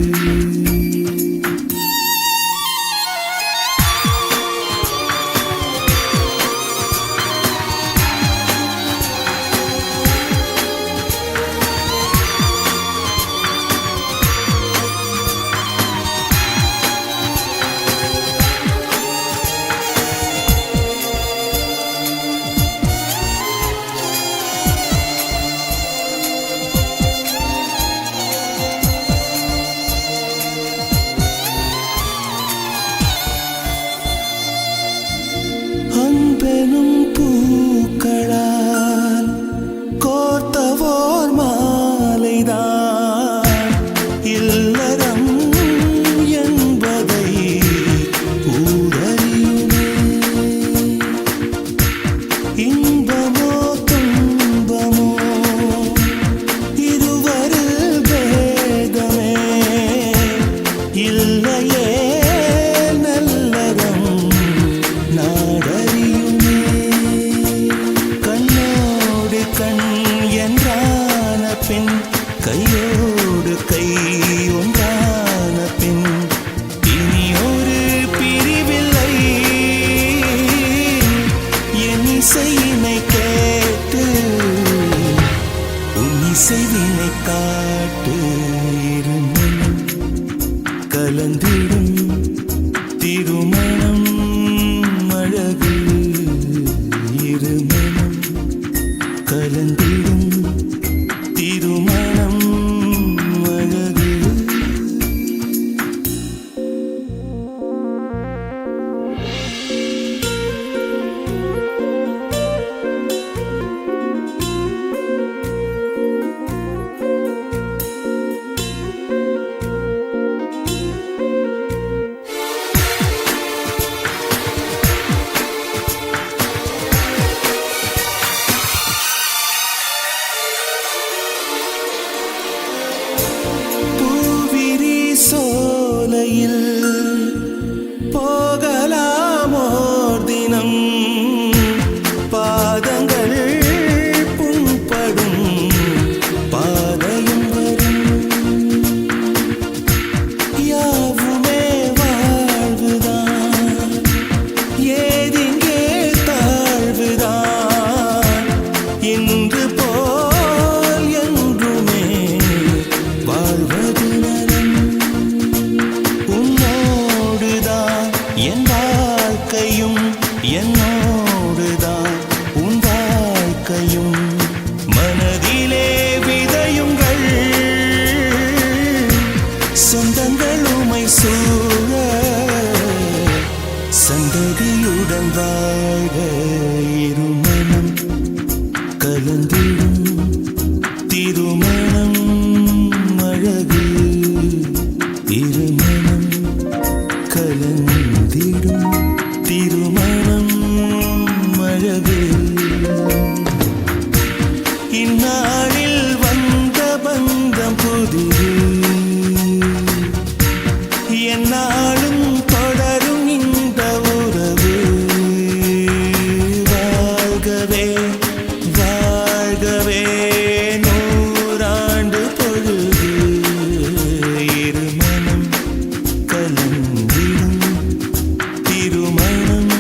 இல்லையே நல்லறம் நாடறியுமே கண்ணோடு கண் என்றான பின் கையோடு கை ஒன்றான பின் இனி ஒரு பிரிவில்லை என் இசையினை கேட்டு உன் இசைவினை காட்டு இருமனம் கலந்திடும் திருமணம் அழகு இருமனம் கலந்திடும் திருமணம் அழகு பூவிரி சோலையில் போகலாமோர் தினம் பாதங்கள் புண்படும் பாதையும் வரும் யாவுமே வாழ்வுதான் ஏதிங்கே தாழ்வுதான் இன்று போல் என்றுமே வாழ்வது நலம் உன்னோடுதான் என் வாழ்க்கையும் என்னோடுதான் உன் வாழ்க்கையும் மனதிலே விதையுங்கள் சொந்தங்கள் உமை சூழ சந்ததியுடன் வாழ்க இருமனம் கலந்திடும் திருமணம் அழகு இருமனம் கலந்திடும் திருமணம் அழகு இந்நாளில் வந்த பந்தம் புதிது எந்நாளும் தொடரும் இந்த உறவு வாழ்கவே வாழ்கவே நூறாண்டு பொழுது இருமனம் கலந்திடும் திருமணம்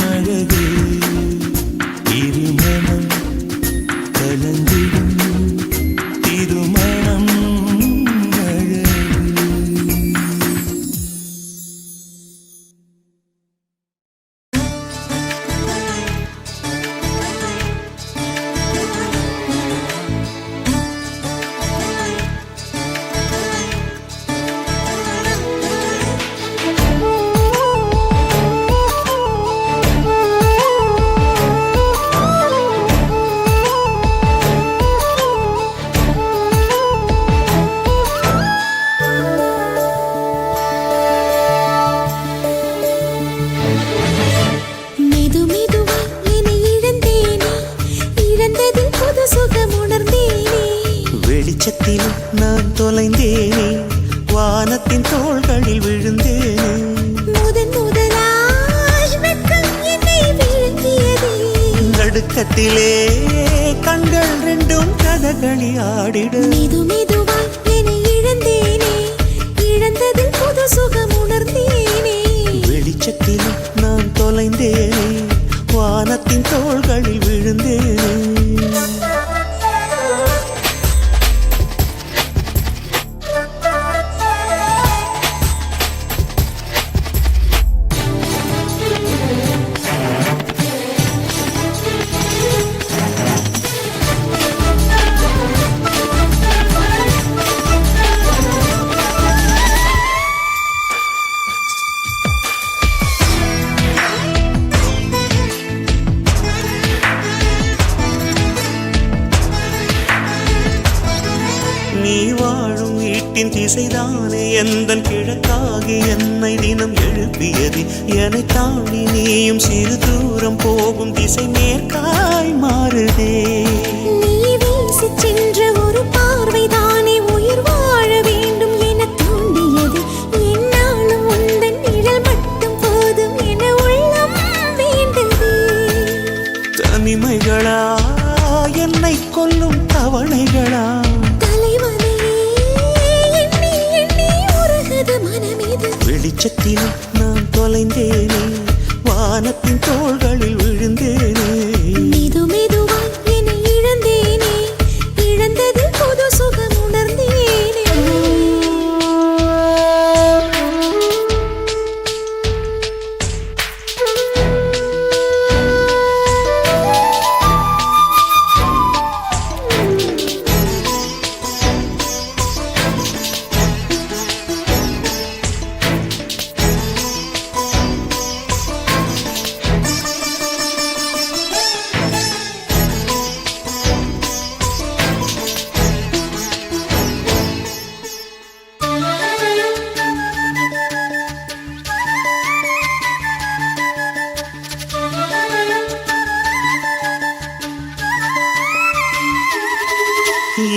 அழகு இருமனம் கலந்திடும் திருமணம் அழகு மெதுமெதுவாய் என்னை இழந்தேனே இழந்ததில் புது சுகம் உணர்ந்தேனே வெளிச்சத்தில் நான் தொலைந்தேனே வானத்தின் தோள்களில் விழுந்தேனே முதன் முதலாய் வெட்கம் என்னை விழுங்கியதே நடுக்கத்திலே கண்கள் ரெண்டும் கதகளி ஆடிட மெதுமெதுவாய் என்னை இழந்தேனே இழந்ததில் புது சுகம் உணர்ந்தேனே வெளிச்சத்தில் நான் தொலைந்தேனே வானத்தின் தோள்களில் விழுந்தேனே நீ வாழும் வீட்டின் திசைதானே எந்தன் கிழக்காகி என்னை தினம் எழுப்பியது என்னை தாண்டி நீயும் சிறு தூரம் போகும் திசை மேற்காய் மாறுதே நீ வீசிச் சென்ற ஒரு பார்வைதானே உயிர் வாழ வேண்டும் என தூண்டியது என் வெளிச்சத்தில் நான் தொலைந்தேனே, வானத்தின் தோள்களில் விழுந்தேனே. மெது மெதுவாய் என்னை இழந்தேனே, இழந்ததில் புது சுகம் உணர்ந்தேனே.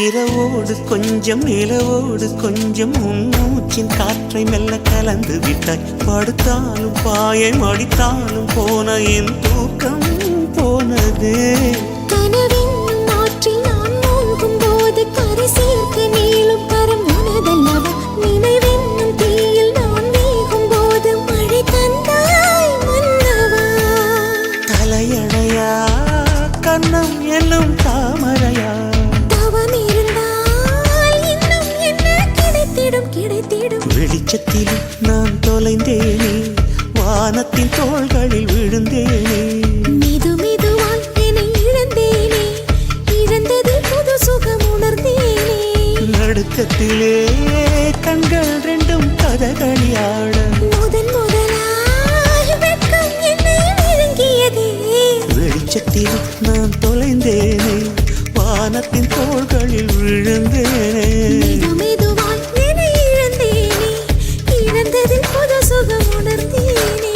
இரவோடு கொஞ்சம் நிலவோடு கொஞ்சம் மூச்சின் காற்றை மெல்ல கலந்து விட்டாய். படுத்தாலும் பாயம் அடித்தாலும் போன என் தூக்கம் போனது. கனவென்னும் ஆற்றில் நான் மூழ்கும் போது கரை சேர்க்க நீளும் கரம் உனதல்லவா. நினைவென்னும் தீயில் நான் வேகும் போது மழை தந்தாய் மன்னவா. தலையணையா கண்ணம் என்னும் தாமரையா, வெளிச்சத்தில் நான் தொலைந்தேனே, வானத்தின் தோள்களில் விழுந்தேனே. மெது மெதுவாய் என்னை இழந்தேனே, இழந்ததில் புது சுகம் உணர்ந்தேனே. நடுக்கத்திலே கண்கள் ரெண்டும் கதகளியாட, முதன் முதலாய் வெட்கம் என்னை விழுங்கியதே. வெளிச்சத்தில் நான் தொலைந்தேனே, வானத்தின் தோள்களில் விழுந்தேனே. மெது மெதுவாய் என்னை இழந்தேனே, இழந்ததில் புது சுகம் உணர்ந்தேனே.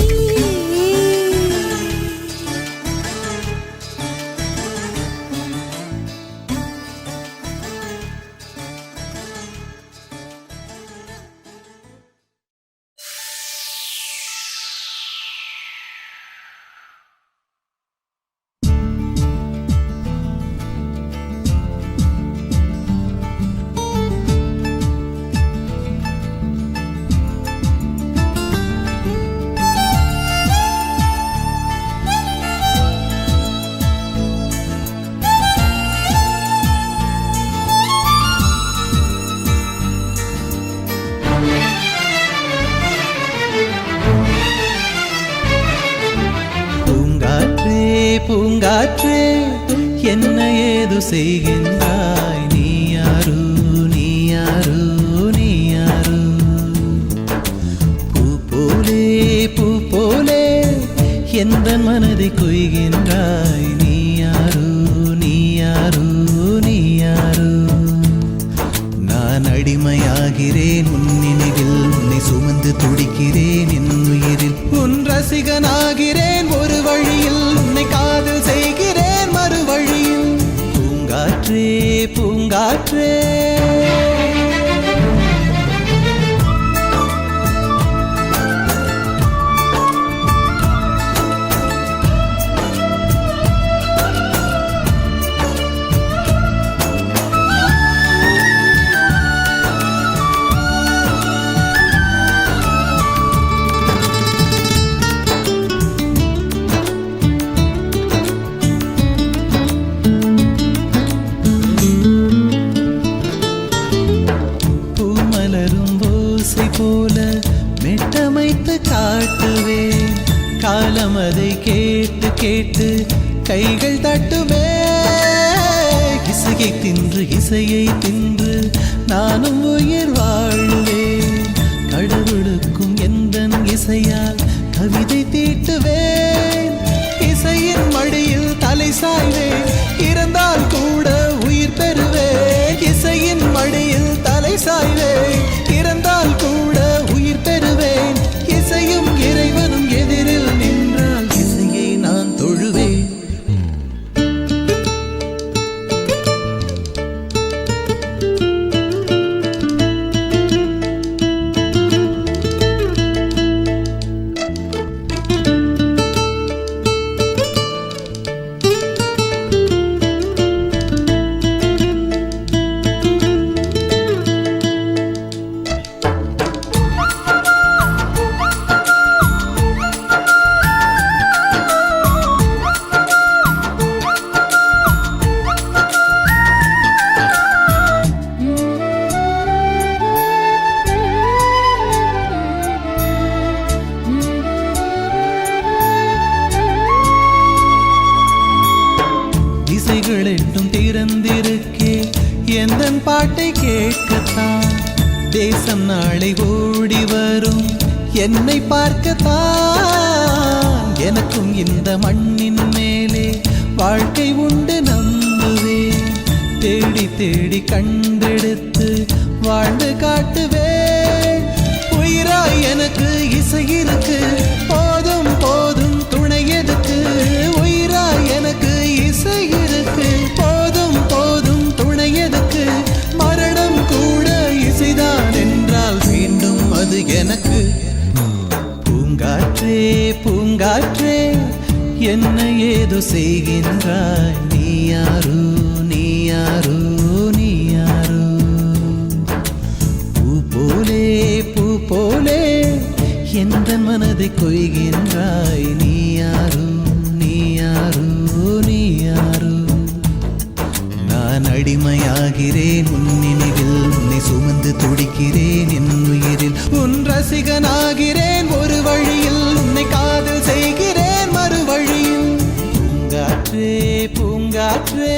பூங்காற்றே என்ன ஏது செய்கின்றாய்? நீ யாரு நீ யாரு நீ யாரு? பூ போலே எந்த மனதை கொய்கின்றாய்? நீ யாரு நீ யாரு நீ யாரு? நான் அடிமையாகிறேன் உன் நினைவில், உன்னை சுமந்து துடிக்கிறேன் என் உயிரில். உன் ரசிகனாகிறேன் ஒரு வழியில், உன்னை காதல் செய்கிறேன் மறு வழியில். பூங்காற்றே பூங்காற்றே போல மெட்டமைத்து காட்டுவேன். காலம் அதை கேட்டு கேட்டு கைகள் தட்டுமே. இசையை தின்று இசையை தின்று நானும் உயிர் வாழுவேன். கடவுளுக்கும் எந்தன் இசையால் கவிதை தீட்டுவேன். இசையின் மடியில் தலை சாய்வேன், இறந்தால் கூட உயிர் பெறுவேன். இசையின் மடியில் தலை சாய்வேன், இறந்தால் கூட உயிர் பெறுவேன். இசையும் இறைவனும் எதிரில் நின்றால் இசையை நான் தொழுவேன். ஓசைகள் எட்டும் திறந்திருக்கே எந்தன் பாட்டை கேட்கத்தான் தேசம் நாளை ஓடி வரும் என்னை பார்க்கத்தான் எனக்கும் இந்த மண்ணின் மேலே வாழ்க்கை உண்டு நம்புவேன் தேடி தேடி கண்டெடுத்து வாழ்ந்து காட்டுவேன் உயிராய் எனக்கு இசை இருக்கு போதும் போதும் துணை எதுக்கு உயிராய் எனக்கு இசை இருக்கு போதும் போதும் துணை எதுக்கு மரணம் கூட இசைதான் என்றால் மீண்டும் அது எனக்கு பூங்காற்றே பூங்காற்றே என்ன ஏதோ செய்கின்றாய் நீ யாரோ நீ யாரோ நீ யாரோ பூ போலே எந்த மனதை கொய்கின்றாய் நீ யாரோ நீ யாரோ நீ யாரோ நான் அடிமையாகிறேன் உன் நினைவில் உன்னை சுமந்து துடிக்கிறேன் என் உயிரில் உன் ரசிகனாகிறேன் ஒரு வழியில் உன்னை காதல் செய்கிறேன் மறு வழியில் பூங்காற்றே பூங்காற்றே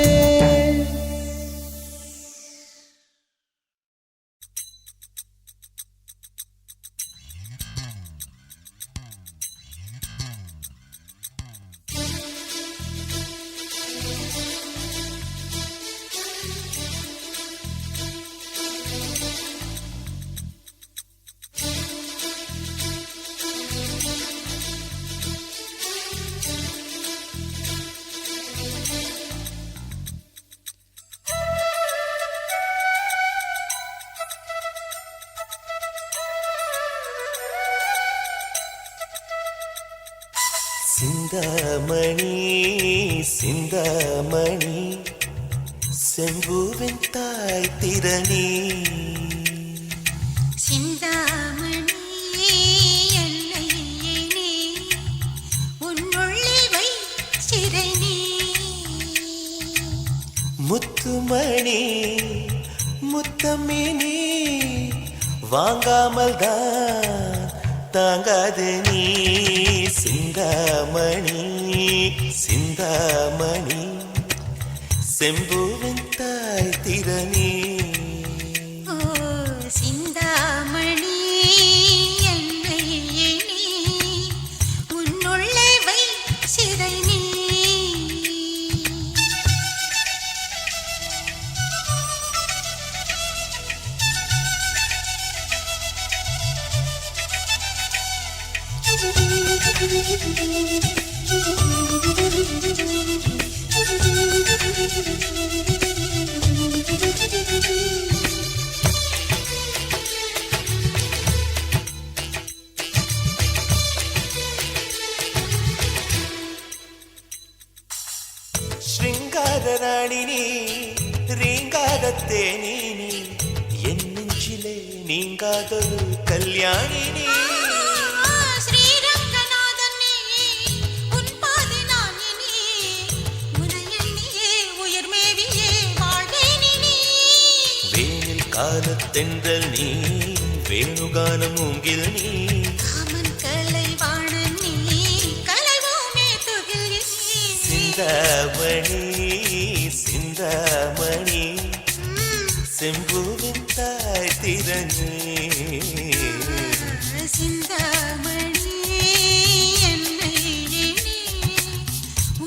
சிந்தாமணி சிந்தாமணி செம்பூவின் தாய் திறனே சிந்தாமணி என்னை நீ உன்னுள்ளே வை சிறை நீ முத்துமணி முத்தமினி வாங்காமல் தான் தாங்காது நீ சிந்தாமணி சிந்தாமணி செம்பூவின் தாய் திறனே ஓ சிந்தாமணி என்னை நீ உன்னுள்ளே வை சிறை நீ ஸ்ருங்காரராணினி ரீங்காரத்தேனி என் நெஞ்சிலே நீங்காதொரு கல்யாணினி காலத்தென்றல் நீ வேணுகானம் மூங்கில் நீ காமன் கலைவாணன் நீ கலைவோமே துகில் நீ சிந்தாமணி சிந்தாமணி செம்பூவின் தாய் திறனே சிந்தாமணி என்னை நீ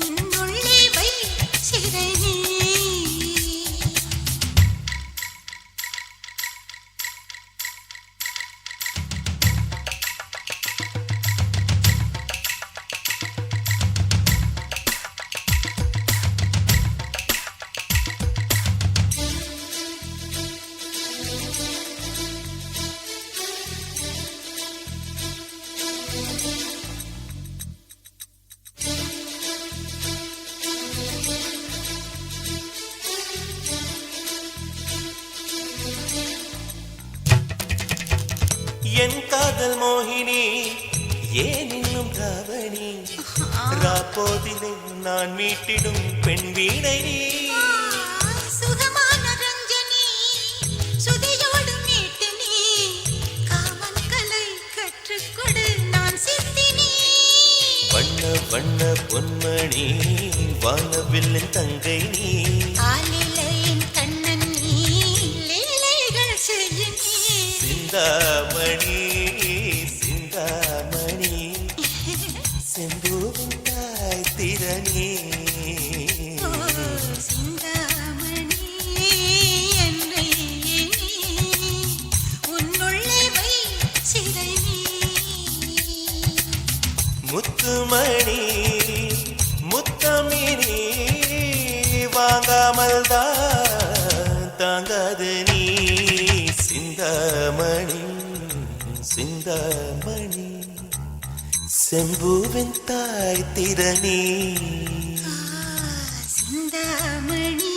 உன்னுள்ளே வை சிறை நீ என் காதல் மோகினி ஏன் இன்னும் தாவணி ராப்போதிலே நான் மீட்டிடும் பெண் வீணை நீ சுகமான ரஞ்சனி சுதியோடு மீட்டு நீ காமன் கலை கற்றுக்கொடு நான் சித்தினி வண்ண வண்ண பொன்மணி வானவில்லின் தங்கை நீ ஆலிலையின் கண்ணன் நீ லீலைகள் செய்யும் நீ சிந்தாமணி சிந்தாமணி செம்பூவின் தாய் திறனே சிந்தாமணி என்னை உன்னுள்ளே வை சிறை நீ முத்துமணி முத்தமினி வாங்காமல் தான் தாங்காது நீ சிந்தாமணி சிந்தாமணி செம்பூவின் தாய் திறனே சிந்தாமணி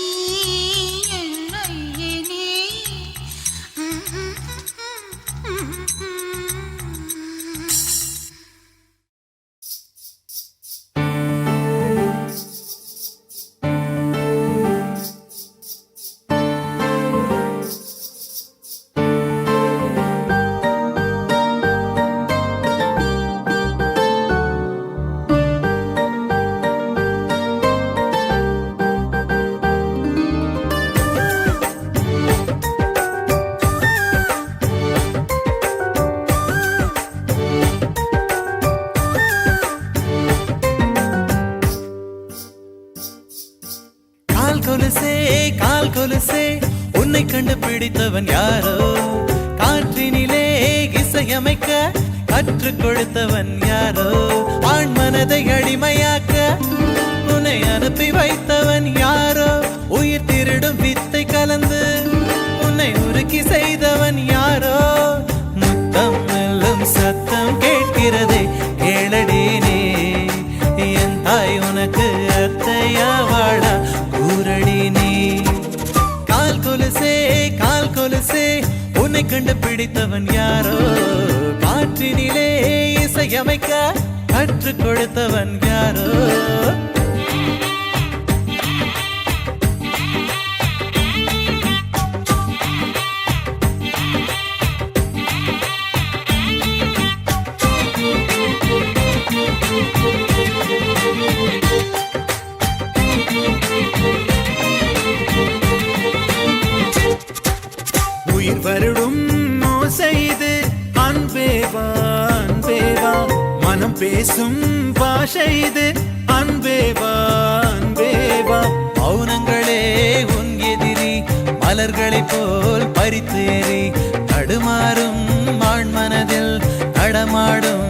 என்னை கால் கொலுசே உன்னை கண்டுபிடித்தவன் யாரோ காற்றினிலே இசையமைக்க கற்றுக் கொடுத்தவன் யாரோ ஆண் மனதை அடிமையாக்க உன்னை அனுப்பி வைத்தவன் யாரோ உயிர் திருடும் வித்தை கலந்து உன்னை உருக்கி செய்தவன் யாரோ முத்தம் மெல்லும் சத்தம் கேட்கிறதே கேளடேனே என் தாய் உனக்கு அத்தையா வாழா கூரடி நீ கால் கொலுசே உன்னை கண்டுபிடித்தவன் யாரோ காற்றினிலே இசையமைக்க கற்றுக் கொடுத்தவன் யாரோ உயிர் வருடும் ஓசைது அன்பேவா அன்பேவா மனம் பேசும் பாஷை இது அன்பேவா அன்பேவா மௌனங்களே உன் எதிரி மலர்களைப் போல் பறித்து எறி தடுமாறும் ஆண் மனதில் நடமாடும்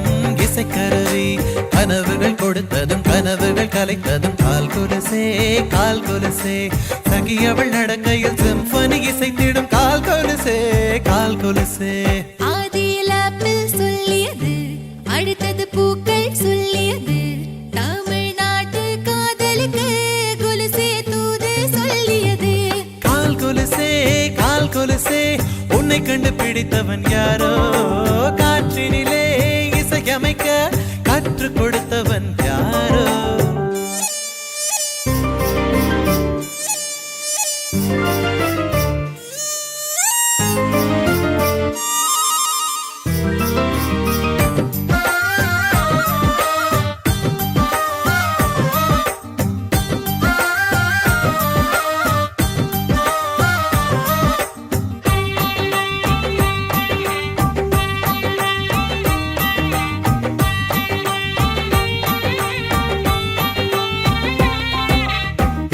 இசைக்கருவி கனவுகள் கொடுத்ததும் கனவுகள் கலைத்ததும் கால் கொலுசே சகியவள் நடக்கையில் சிம்பனி இசைத்திடும் கால் கொலுசே ஆதியில் ஆப்பிள் சொல்லியது அடுத்தது பூக்கள் சொல்லியது தமிழ்நாட்டு காதலுக்கு கொலுசே தூது சொல்லியது கால் கொலுசே உன்னை கண்டுபிடித்தவன் யாரோ காற்றினிலே இசையமைக்க கற்றுக் கொடுத்தவன் யாரோ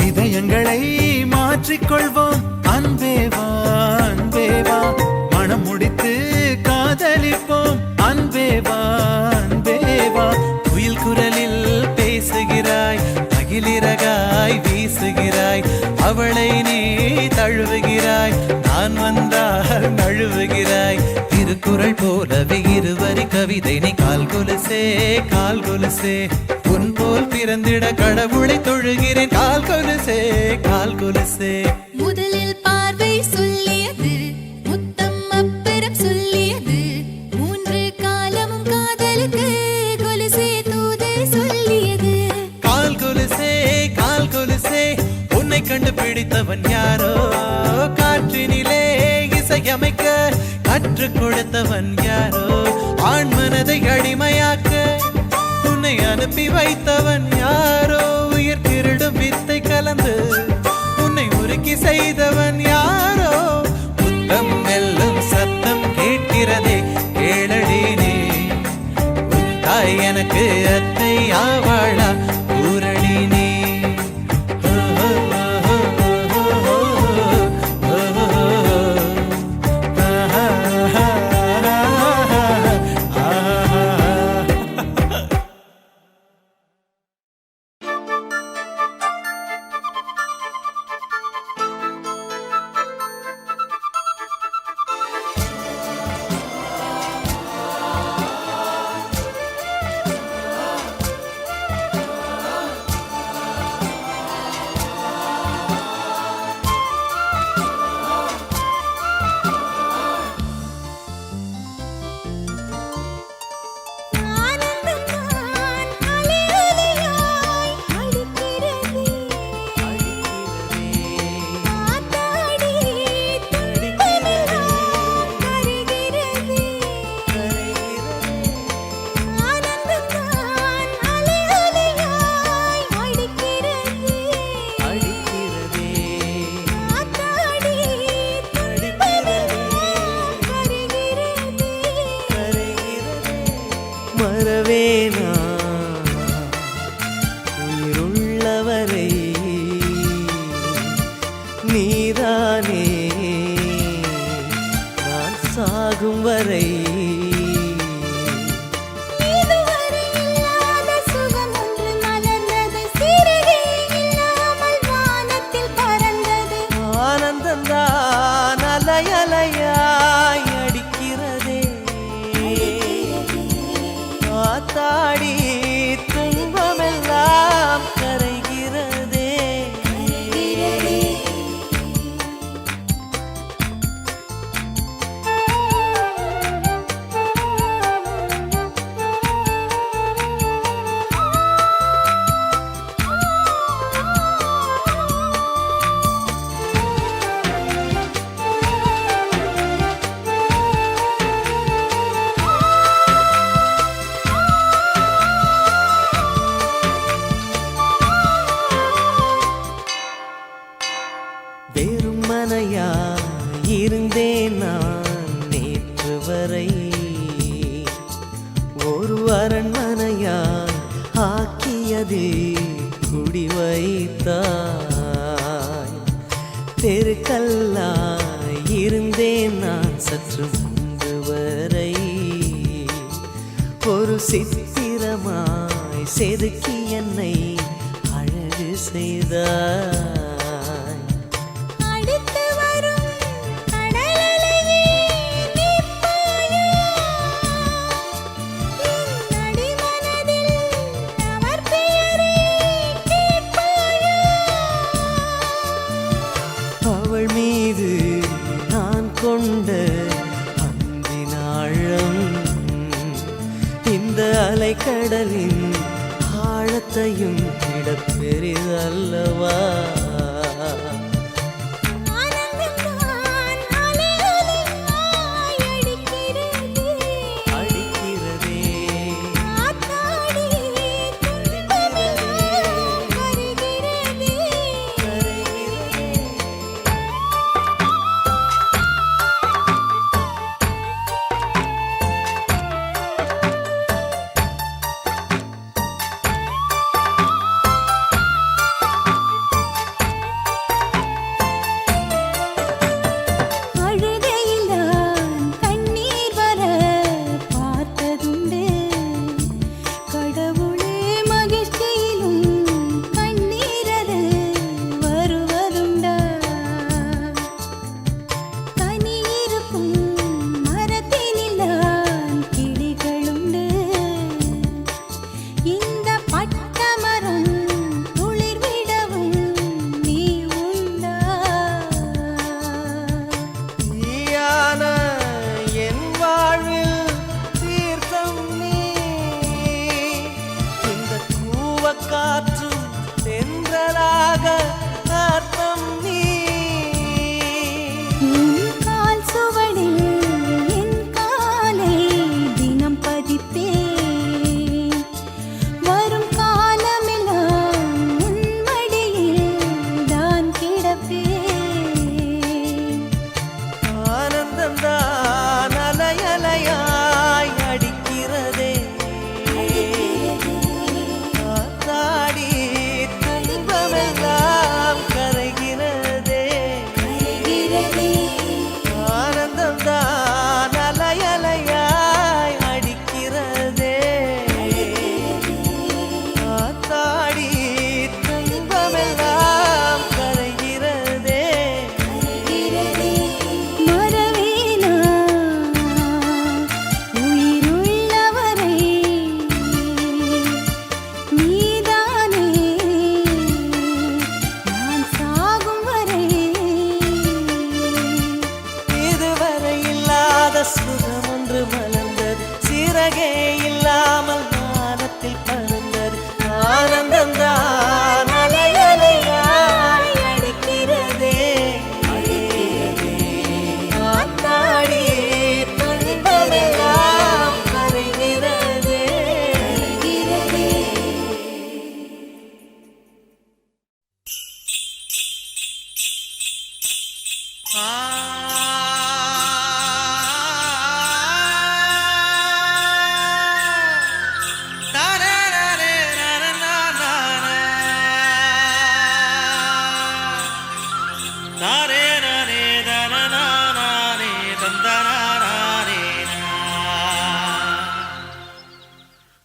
இதயங்களை மாற்றிக்கொள்வோம் அன்பேவா அன்பேவா மனம் முடித்து காதலிப்போம் அன்பேவா அன்பேவா குயில் குரலில் பேசுகிறாய் அகிலிறகாய் வீசுகிறாய் அவளை நீ தழுவுகிறாய் நான் வந்தால் நழுவுகிறாய் திருக்குறள் போலவே இருவரி கவிதை நீ கால் கொலுசே உன் போல் பிறந்திட கடவுளை தொழுகிறேன் கால் கொலுசே முதலில் பார்வை சொல்லியது முத்தம் அப்புறம் சொல்லியது மூன்று காலமும் காதலுக்கு கொலுசே தூது சொல்லியது கால் கொலுசே உன்னை கண்டுபிடித்தவன் யாரோ காற்றினிலே இசையமைக்க கற்றுக் கொடுத்தவன் யாரோ ஆண் மனதை அடிமையாக்க உன்னை அனுப்பி வைத்தவன் யாரோ உயிர் திருடும் வித்தை கலந்து உன்னை உருக்கி செய்தவன் யாரோ புத்தம் மெல்லும் சத்தம் கேட்கிறதே கேளடி நீ உன் தாய் எனக்கு அத்தை ஆவாளா பூரணி நீ மறவேனா உயிருள்ளவரை நீதானே நான் சாகும் வரை இதுவரை இல்லாத சுகம் ஒன்று மலர்ந்தது சிறகே இல்லாமல் வானத்தில் பறந்தது ஆனந்தந்தான் அலையலையாய் அடிக்கிறதே காத்தாடி துன்பமெல்லாம் கரைகிறதே வெறும் மனையாய் இருந்தேன் நான் நேற்று வரை ஒரு அரண்மனையாய் ஆக்கியதே குடி வைத்தாய் தெருக்கல்லாய் இருந்தேன் நான் சற்று முன்பு வரை ஒரு சித்திரமாய் செதுக்கி என்னை அழகு செய்தாய் அடுத்து வரும் கடலலையே நிற்பாயா என் அடிமனதில் அவர் பெயரை கேட்பாயா அவள் மீது நான் கொண்ட அன்பின் ஆழம் இந்த அலைக்கடலின் ஆழத்தையும் விட பெரிதல்லவா ஆனந்தம்தான் அலை அலையாய் அடிக்கிறதே அடிக்கிறதே காத்தாடி துன்பமெல்லாம் கரைகிறதே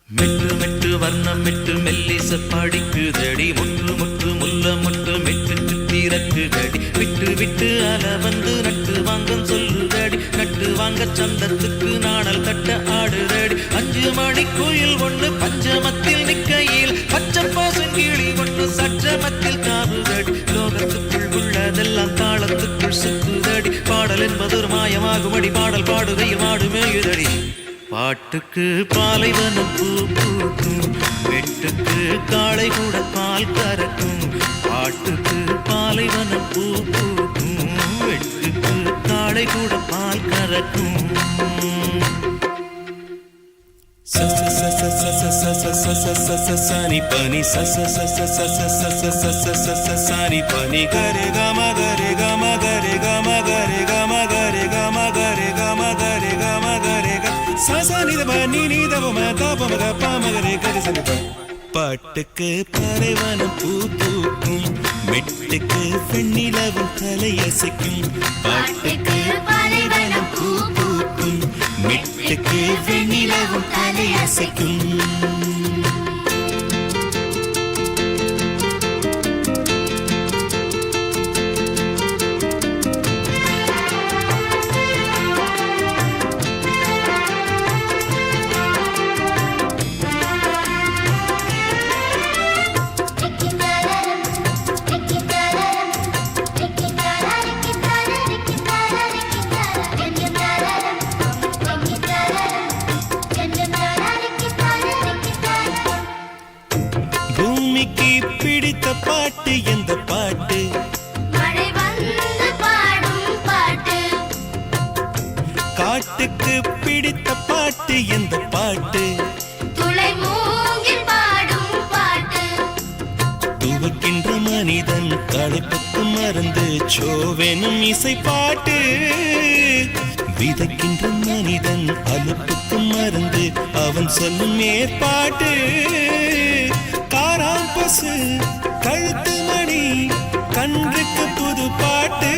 மெட்டு மெட்டு வர்ணம் மெட்டு மெல்லிச படிக்குதடி முட்டு முட்டு முல்ல முட்டு மெட்டு திறக்குதடி விட்டு விட்டு அல வந்து நட்டு வாங்கம் சொல்லுதடி நட்டு வாங்க சந்தத்துக்கு நாணல் கட்ட ஆடுதடி 5 மணி கோயில் ஒண்ணு பஞ்சமத்தில் நிக்கையில் பச்சை பாசங்கிளி ஒண்ணு சற்றமத்தில் காவுதடி லோகத்துக்குள் உள்ளதெல்லாம் தாளத்துக்குள் சுத்துதடி பாடல் என்பது ஒரு மாயமாகுமடி பாடல் பாடுகையில் மாடு மேயுதடி பாட்டுக்கு பாலைவனம் பூ பூக்கும் வெட்டுக்கு காளை கூட பால் கறக்கும் பாட்டுக்கு பாலைவனம் பூ பூக்கும் வெட்டுக்கு காளை கூட பால் கறக்கும் சனி பனி சனி பனி கரே கம கரே கம கரே கம கரே கம கரே கம கரே கம கரே கம கரே பாட்டுக்கு பறைவனம் பூ பூக்கும் மெட்டுக்கு வெண்ணிலவும் தலையசைக்கும் பாட்டுக்கு பறைவனம் பூ பூக்கும் மெட்டுக்கு வெண்ணிலவும் தலையசைக்கும் பூமிக்கு பிடித்த பாட்டு எந்த பாட்டு மழை வந்து பாடும் பாட்டு காட்டுக்கு பிடித்த பாட்டு எந்த பாட்டு துளை மூங்கில் பாடும் பாட்டு துவக்கின்ற மனிதன் களைப்புக்கு மறந்து சோவெனும் இசை பாட்டு விதைக்கின்ற மனிதன் அலுப்புக்கு மறந்து அவன் சொல்லும் ஏற்பாட்டு காராம் பசு கழுத்து மணி கன்றுக்கு புது பாட்டு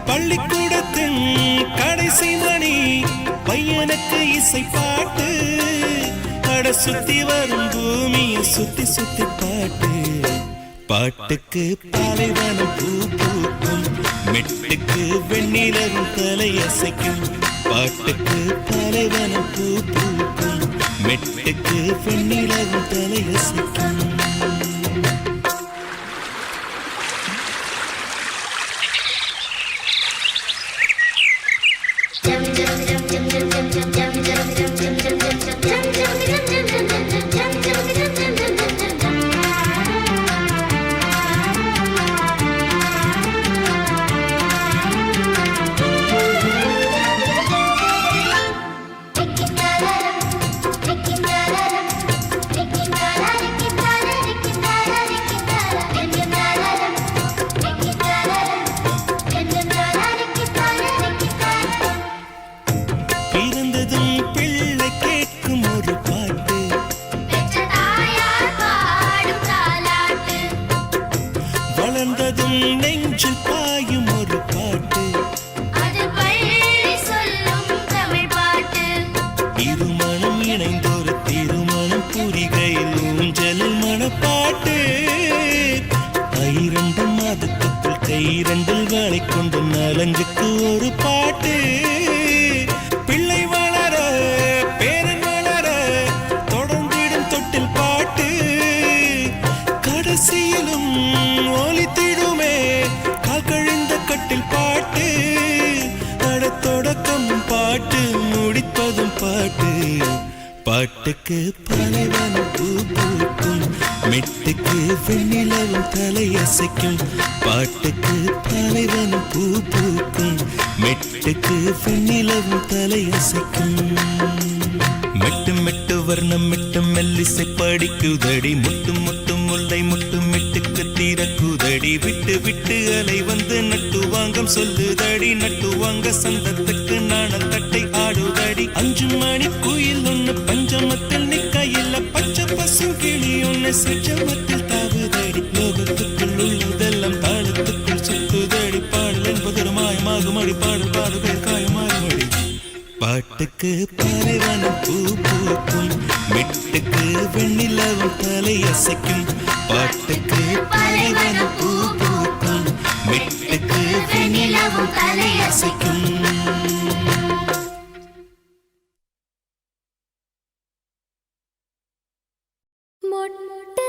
பள்ளிக்கூடத்தின் கடைசி மணி பையனுக்கு இசை பாட்டு அட சுத்தி வரும் பூமியை சுத்தி சுத்தி பாட்டு பாட்டுக்கு பாலைவனம் பூ பூக்கும் மெட்டுக்கு வெண்ணிலவும் தலையசைக்கும் பாட்டுக்கு பாலைவனம் பூ பூக்கும் மெட்டுக்கு வெண்ணிலவும் தலையசைக்கும் பிறந்ததும் பிள்ளை கேட்கும் ஒரு பாட்டு பெற்ற தாயார் பாடும் தாலாட்டு வளர்ந்ததும் நெஞ்சில் பாயும் ஒரு பாட்டு அது பள்ளி சொல்லும் தமிழ் பாட்டு இருமணம் இணைந்தொரு திருமணம் புரிகையில் ஊஞ்சலில் மணப்பாட்டு 2 மாதத்துக்குள் கை 2 வேலை கொண்டு நலஞ்சுக்கு ஒரு பாட்டு பிள்ளை வளர பேரன் வளர தொடர்ந்திடும் தொட்டில் பாட்டு கடைசியிலும் ஒலித்திடுமே கால் கழிந்த கட்டில் பாட்டு தொடக்கம் பாட்டு முடிப்பதும் பாட்டு பாட்டுக்கு பாலைவனம் பூ பூக்கும் மெட்டுக்கு வெண்ணிலவும் தலையசைக்கும் பாட்டுக்கு பாலைவனம் பூ பூக்கும் மெட்டுக்கு வெண்ணிலவும் தலையசைக்கும் மெட்டு மெட்டு வர்ணம் மெட்டு மெல்லிசை படிக்குதடி முட்டு முட்டு முல்லை முட்டு மெட்டுக்கு திறக்குதடி விட்டு விட்டு அலை வந்து நட்டு வாங்கம் சொல்லுதடி நட்டு வாங்க சந்தத்துக்கு நாணல் தட்டை ஆடுதடி 5 மணி குயில் ஒண்ணு பஞ்சமத்தில் நிக்கையில் பச்சை பசு கிளி ஒண்ணு சச்சமத்தில் தாவுதடி லோகத்துக்குள் உள்ளதெல்லாம் தாளத்துக்குள் சுத்துதடி பாடல் என்பது ஒரு மாயமாகுமடி பாடல் பாடுகள் காயமாகுமடி பாட்டுக்கு பாலைவனம் பூ பூக்கும் மெட்டுக்கு வெண்ணிலவும் தலையசைக்கும் பாட்டுக்கு பாலைவனம் பூ பூக்கும் மெட்டுக்கு வெண்ணிலவும் தலையசைக்கும் மொட்டு